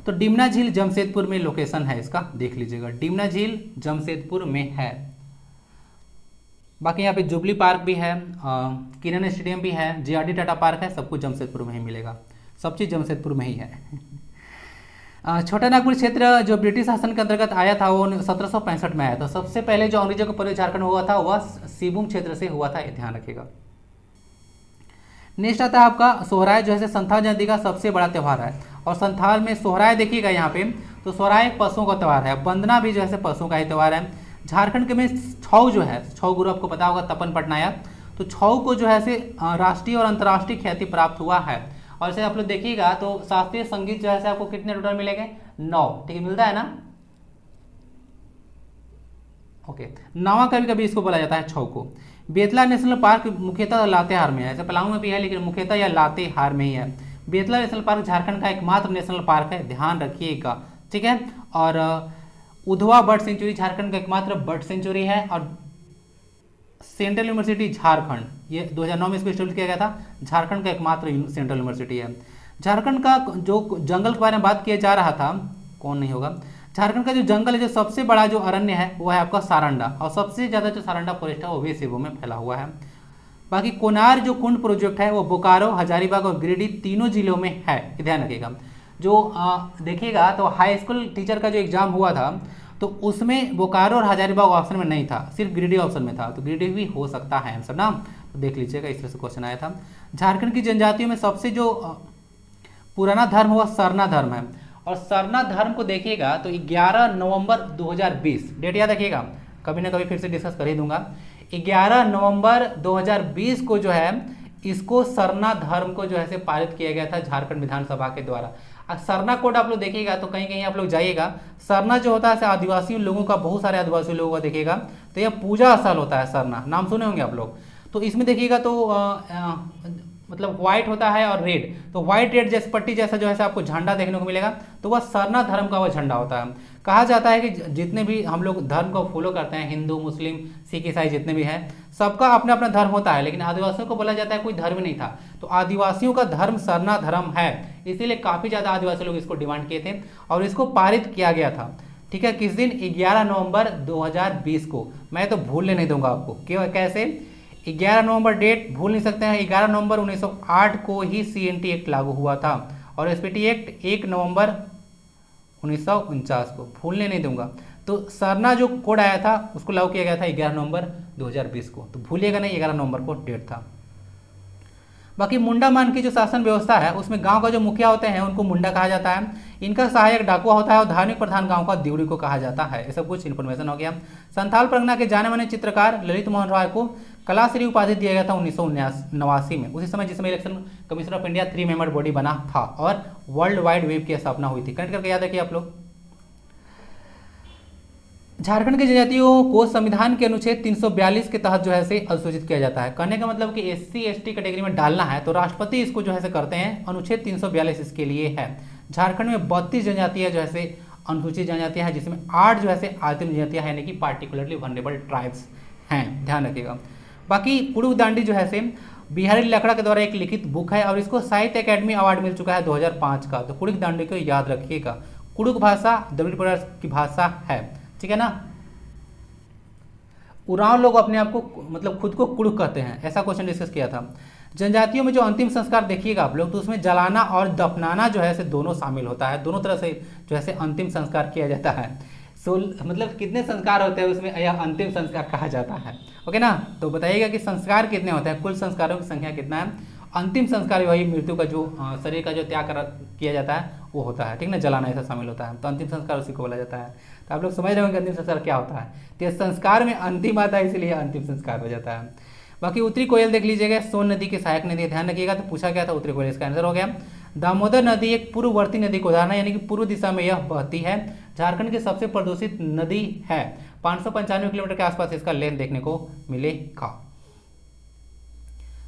तो डिमना झील जमशेदपुर में लोकेशन है इसका, देख लीजिएगा। डिमना झील जमशेदपुर में है। बाकी यहाँ पे जुबली पार्क भी है, किरण स्टेडियम भी है, JRD टाटा पार्क है, सब कुछ जमशेदपुर में ही मिलेगा। सब चीज़ जमशेदपुर में ही है। छोटा नागपुर क्षेत्र जो ब्रिटिश शासन के अंतर्गत आया था वो 1765 में आया था। सबसे पहले जो अंग्रेजों का प्रवेश झारखंड हुआ था वह सिबुम क्षेत्र से हुआ था, ये ध्यान रखिएगा। नेक्स्ट आता है आपका सोहराय, जो है संथाल जनजाति का सबसे बड़ा त्यौहार है। और संथाल में सोहराय देखिएगा यहाँ पे, तो सोहराय पशुओं का त्यौहार है। वंदना भी जो है पशुओं का ही त्यौहार है। झारखंड के में छऊ जो है, छऊ गुरु आपको पता होगा, तपन पटनायक। तो छऊ को जो है राष्ट्रीय और अंतर्राष्ट्रीय ख्याति प्राप्त हुआ है। और इसे आप लोग देखिएगा तो शास्त्रीय संगीत जो है आपको कितने टोटल मिलेंगे? 9, ठीक है, मिलता है ना। ओके, नावा कभी कभी इसको बोला जाता है छऊ को। बेतला नेशनल पार्क मुख्यतः लातेहार में है, ऐसे पलामू में भी है लेकिन मुख्यतः यह लातेहार में ही है। बेतला नेशनल पार्क झारखंड का एकमात्र नेशनल पार्क है, ध्यान रखिएगा, ठीक है। और उधवा बर्ड सेंचुरी झारखंड का एकमात्र बर्ड सेंचुरी है। और सेंट्रल यूनिवर्सिटी झारखंड, ये 2009 में इसको एस्टेब्लिश किया गया था। झारखंड का एकमात्र सेंट्रल यूनिवर्सिटी है। झारखंड का जो जंगल के बारे में बात किया जा रहा था, कौन नहीं होगा, झारखंड का जो जंगल है, जो सबसे बड़ा जो अरण्य है वो है आपका सारंडा। और सबसे ज़्यादा जो सारंडा फॉरेस्ट है वो भी सिबो में फैला हुआ है। बाकी कोनार जो कुंड प्रोजेक्ट है वो बोकारो, हजारीबाग और गिरिडीह तीनों जिलों में है, ध्यान रखिएगा। जो देखिएगा तो हाई स्कूल टीचर का जो एग्जाम हुआ था तो उसमें बोकारो और हजारीबाग ऑप्शन में नहीं था, सिर्फ गिरिडीह ऑप्शन में था। तो गिरिडीह भी हो सकता है आंसर ना, तो देख लीजिएगा, इस तरह से क्वेश्चन आया था। झारखंड की जनजातियों में सबसे जो पुराना धर्म हुआ सरना धर्म है। और सरना धर्म को देखिएगा तो 11 नवंबर 2020, डेट याद रखिएगा, कभी ना कभी फिर से डिस्कस कर ही दूंगा। 11 नवंबर 2020 को जो है इसको सरना धर्म को जो है पारित किया गया था झारखंड विधानसभा के द्वारा। सरना कोड आप लोग देखिएगा तो कहीं कहीं आप लोग जाइएगा, सरना जो होता है आदिवासी लोगों का, बहुत सारे आदिवासी लोगों का देखिएगा तो यह पूजा स्थल होता है सरना, नाम सुने होंगे आप लोग। तो इसमें देखिएगा तो मतलब व्हाइट होता है और रेड, तो व्हाइट रेड जैसे पट्टी जैसा जो है आपको झंडा देखने को मिलेगा, तो वह सरना धर्म का वह झंडा होता है। कहा जाता है कि जितने भी हम लोग धर्म को फॉलो करते हैं, हिंदू, मुस्लिम, सिख, ईसाई जितने भी हैं, सबका अपना अपना धर्म होता है, लेकिन आदिवासियों को बोला जाता है कोई धर्म नहीं था। तो आदिवासियों का धर्म सरना धर्म है, इसीलिए काफ़ी ज़्यादा आदिवासी लोग इसको डिमांड किए थे और इसको पारित किया गया था। ठीक है, किस दिन? 11 नवंबर 2020 को। मैं तो भूलने नहीं दूंगा आपको, क्यों, कैसे? 11 नवंबर डेट भूल नहीं सकते हैं। 11 नवंबर 1908 को ही CNT एक्ट लागू हुआ था और SPT एक्ट 1 नवंबर 1949 को, भूलने नहीं दूंगा। तो तो सरना जो कोड आया था उसको लागू किया गया था 11 नवंबर 2020 को, तो भूलिएगा नहीं 11 नवंबर को डेट था। बाकी मुंडा मान की जो शासन व्यवस्था है उसमें गांव का जो मुखिया होते हैं उनको मुंडा कहा जाता है, इनका सहायक डाकुआ होता है और धार्मिक प्रधान गांव का दिवड़ी को कहा जाता है। ये सब कुछ इन्फॉर्मेशन हो गया। संथाल परगना के जाने माने चित्रकार ललित मोहन राय को कलाश्री उपाधि दिया गया था 1989 में, उसी समय जिसमें election commission of India 3 member body बना था और वर्ल्ड वाइड वेब की स्थापना हुई थी। कनेक्ट करके याद रखिए आप लोग। झारखंड के जनजातियों को संविधान के अनुच्छेद 342 के तहत जो है से अनुसूचित किया जाता है। कहने का मतलब कि SC ST कैटेगरी में डालना है तो राष्ट्रपति इसको जो है से करते हैं, अनुच्छेद 342 इसके लिए है। झारखंड में 32 जनजातियां जो है से अनुसूचित जनजातियां हैं, जिसमें 8 जो है से आदिम जनजातियां हैं, यानी कि पार्टिकुलरली वनरेबल ट्राइब्स हैं, ध्यान रखिएगा। बाकी कुड़ुक दांडी जो है से बिहारी लकड़ा के द्वारा एक लिखित बुक है और इसको साहित्य अकेडमी अवार्ड मिल चुका है 2005 का, तो कुड़ुक दांडी को याद रखिएगा। कुड़ुक भाषा द्रविड़ परिवार की भाषा है, ठीक है ना। उरांव लोग अपने आप को मतलब खुद को कुड़ुक कहते हैं, ऐसा क्वेश्चन डिस्कस किया था। जनजातियों में जो अंतिम संस्कार देखिएगा आप लोग तो उसमें जलाना और दफनाना जो है से दोनों शामिल होता है, दोनों तरह से जो है से अंतिम संस्कार किया जाता है। मतलब कितने संस्कार होते हैं उसमें यह अंतिम संस्कार कहा जाता है, ओके ना। तो बताइएगा कि संस्कार कितने होते हैं, कुल संस्कारों की संख्या कितना है। अंतिम संस्कार वही मृत्यु का जो शरीर का जो त्याग किया जाता है वो होता है, ठीक ना, जलाना ऐसा शामिल होता है, तो अंतिम संस्कार उसी को बोला जाता है। तो आप लोग समझ रहे होंगे अंतिम संस्कार क्या होता है, तो संस्कार में अंतिम आता है इसलिए अंतिम संस्कार हो जाता है। बाकी उत्तरी कोयल देख लीजिएगा, सोन नदी की सहायक नदी, ध्यान रखिएगा। तो पूछा गया था उत्तरी कोयल, इसका आंसर हो गया। दामोदर नदी एक पूर्ववर्ती नदी का उदाहरण है, यानी कि पूर्व दिशा में यह बहती है। झारखंड की सबसे प्रदूषित नदी है, 595 किलोमीटर के आसपास इसका लेंथ देखने को मिलेगा।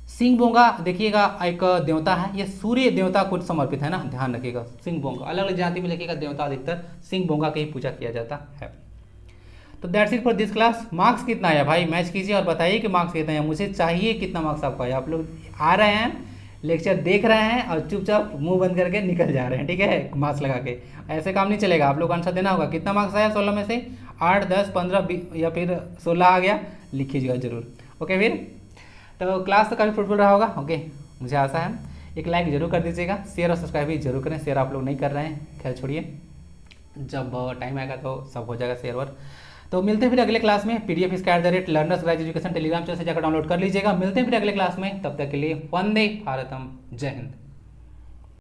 सिंह बोंगा देखिएगा एक देवता है, ये सूर्य देवता को समर्पित है ना, ध्यान रखिएगा। सिंह बोंगा अलग अलग जाति में लिखिएगा, देवता अधिकतर सिंह बोंगा की ही पूजा किया जाता है। तो that's it for this class. Marks कितना आया भाई, मैच कीजिए और बताइए कि मार्क्स कितना है, मुझे चाहिए कितना मार्क्स आपका है। आप लोग आ रहे हैं, लेक्चर देख रहे हैं और चुपचाप मुंह बंद करके निकल जा रहे हैं, ठीक है, मार्क्स लगा के, ऐसे काम नहीं चलेगा। आप लोग आंसर देना होगा। कितना मार्क्स आया 16 में से, 8, 10, 15, 20 या फिर 16 आ गया, लिखिएगा जरूर, ओके। फिर तो क्लास तो काफ़ी फ्रूटफुल रहा होगा, ओके, मुझे आशा है। एक लाइक जरूर कर दीजिएगा, शेयर और सब्सक्राइब भी जरूर करें। शेयर आप लोग नहीं कर रहे हैं, खैर छोड़िए, जब टाइम आएगा तो सब हो जाएगा शेयर वर। तो मिलते हैं फिर अगले क्लास में। PDF इसका @learnersguideeducation टेलीग्राम चैनल से जाकर डाउनलोड कर लीजिएगा। मिलते हैं फिर अगले क्लास में, तब तक के लिए वंदे भारतम, जय हिंद।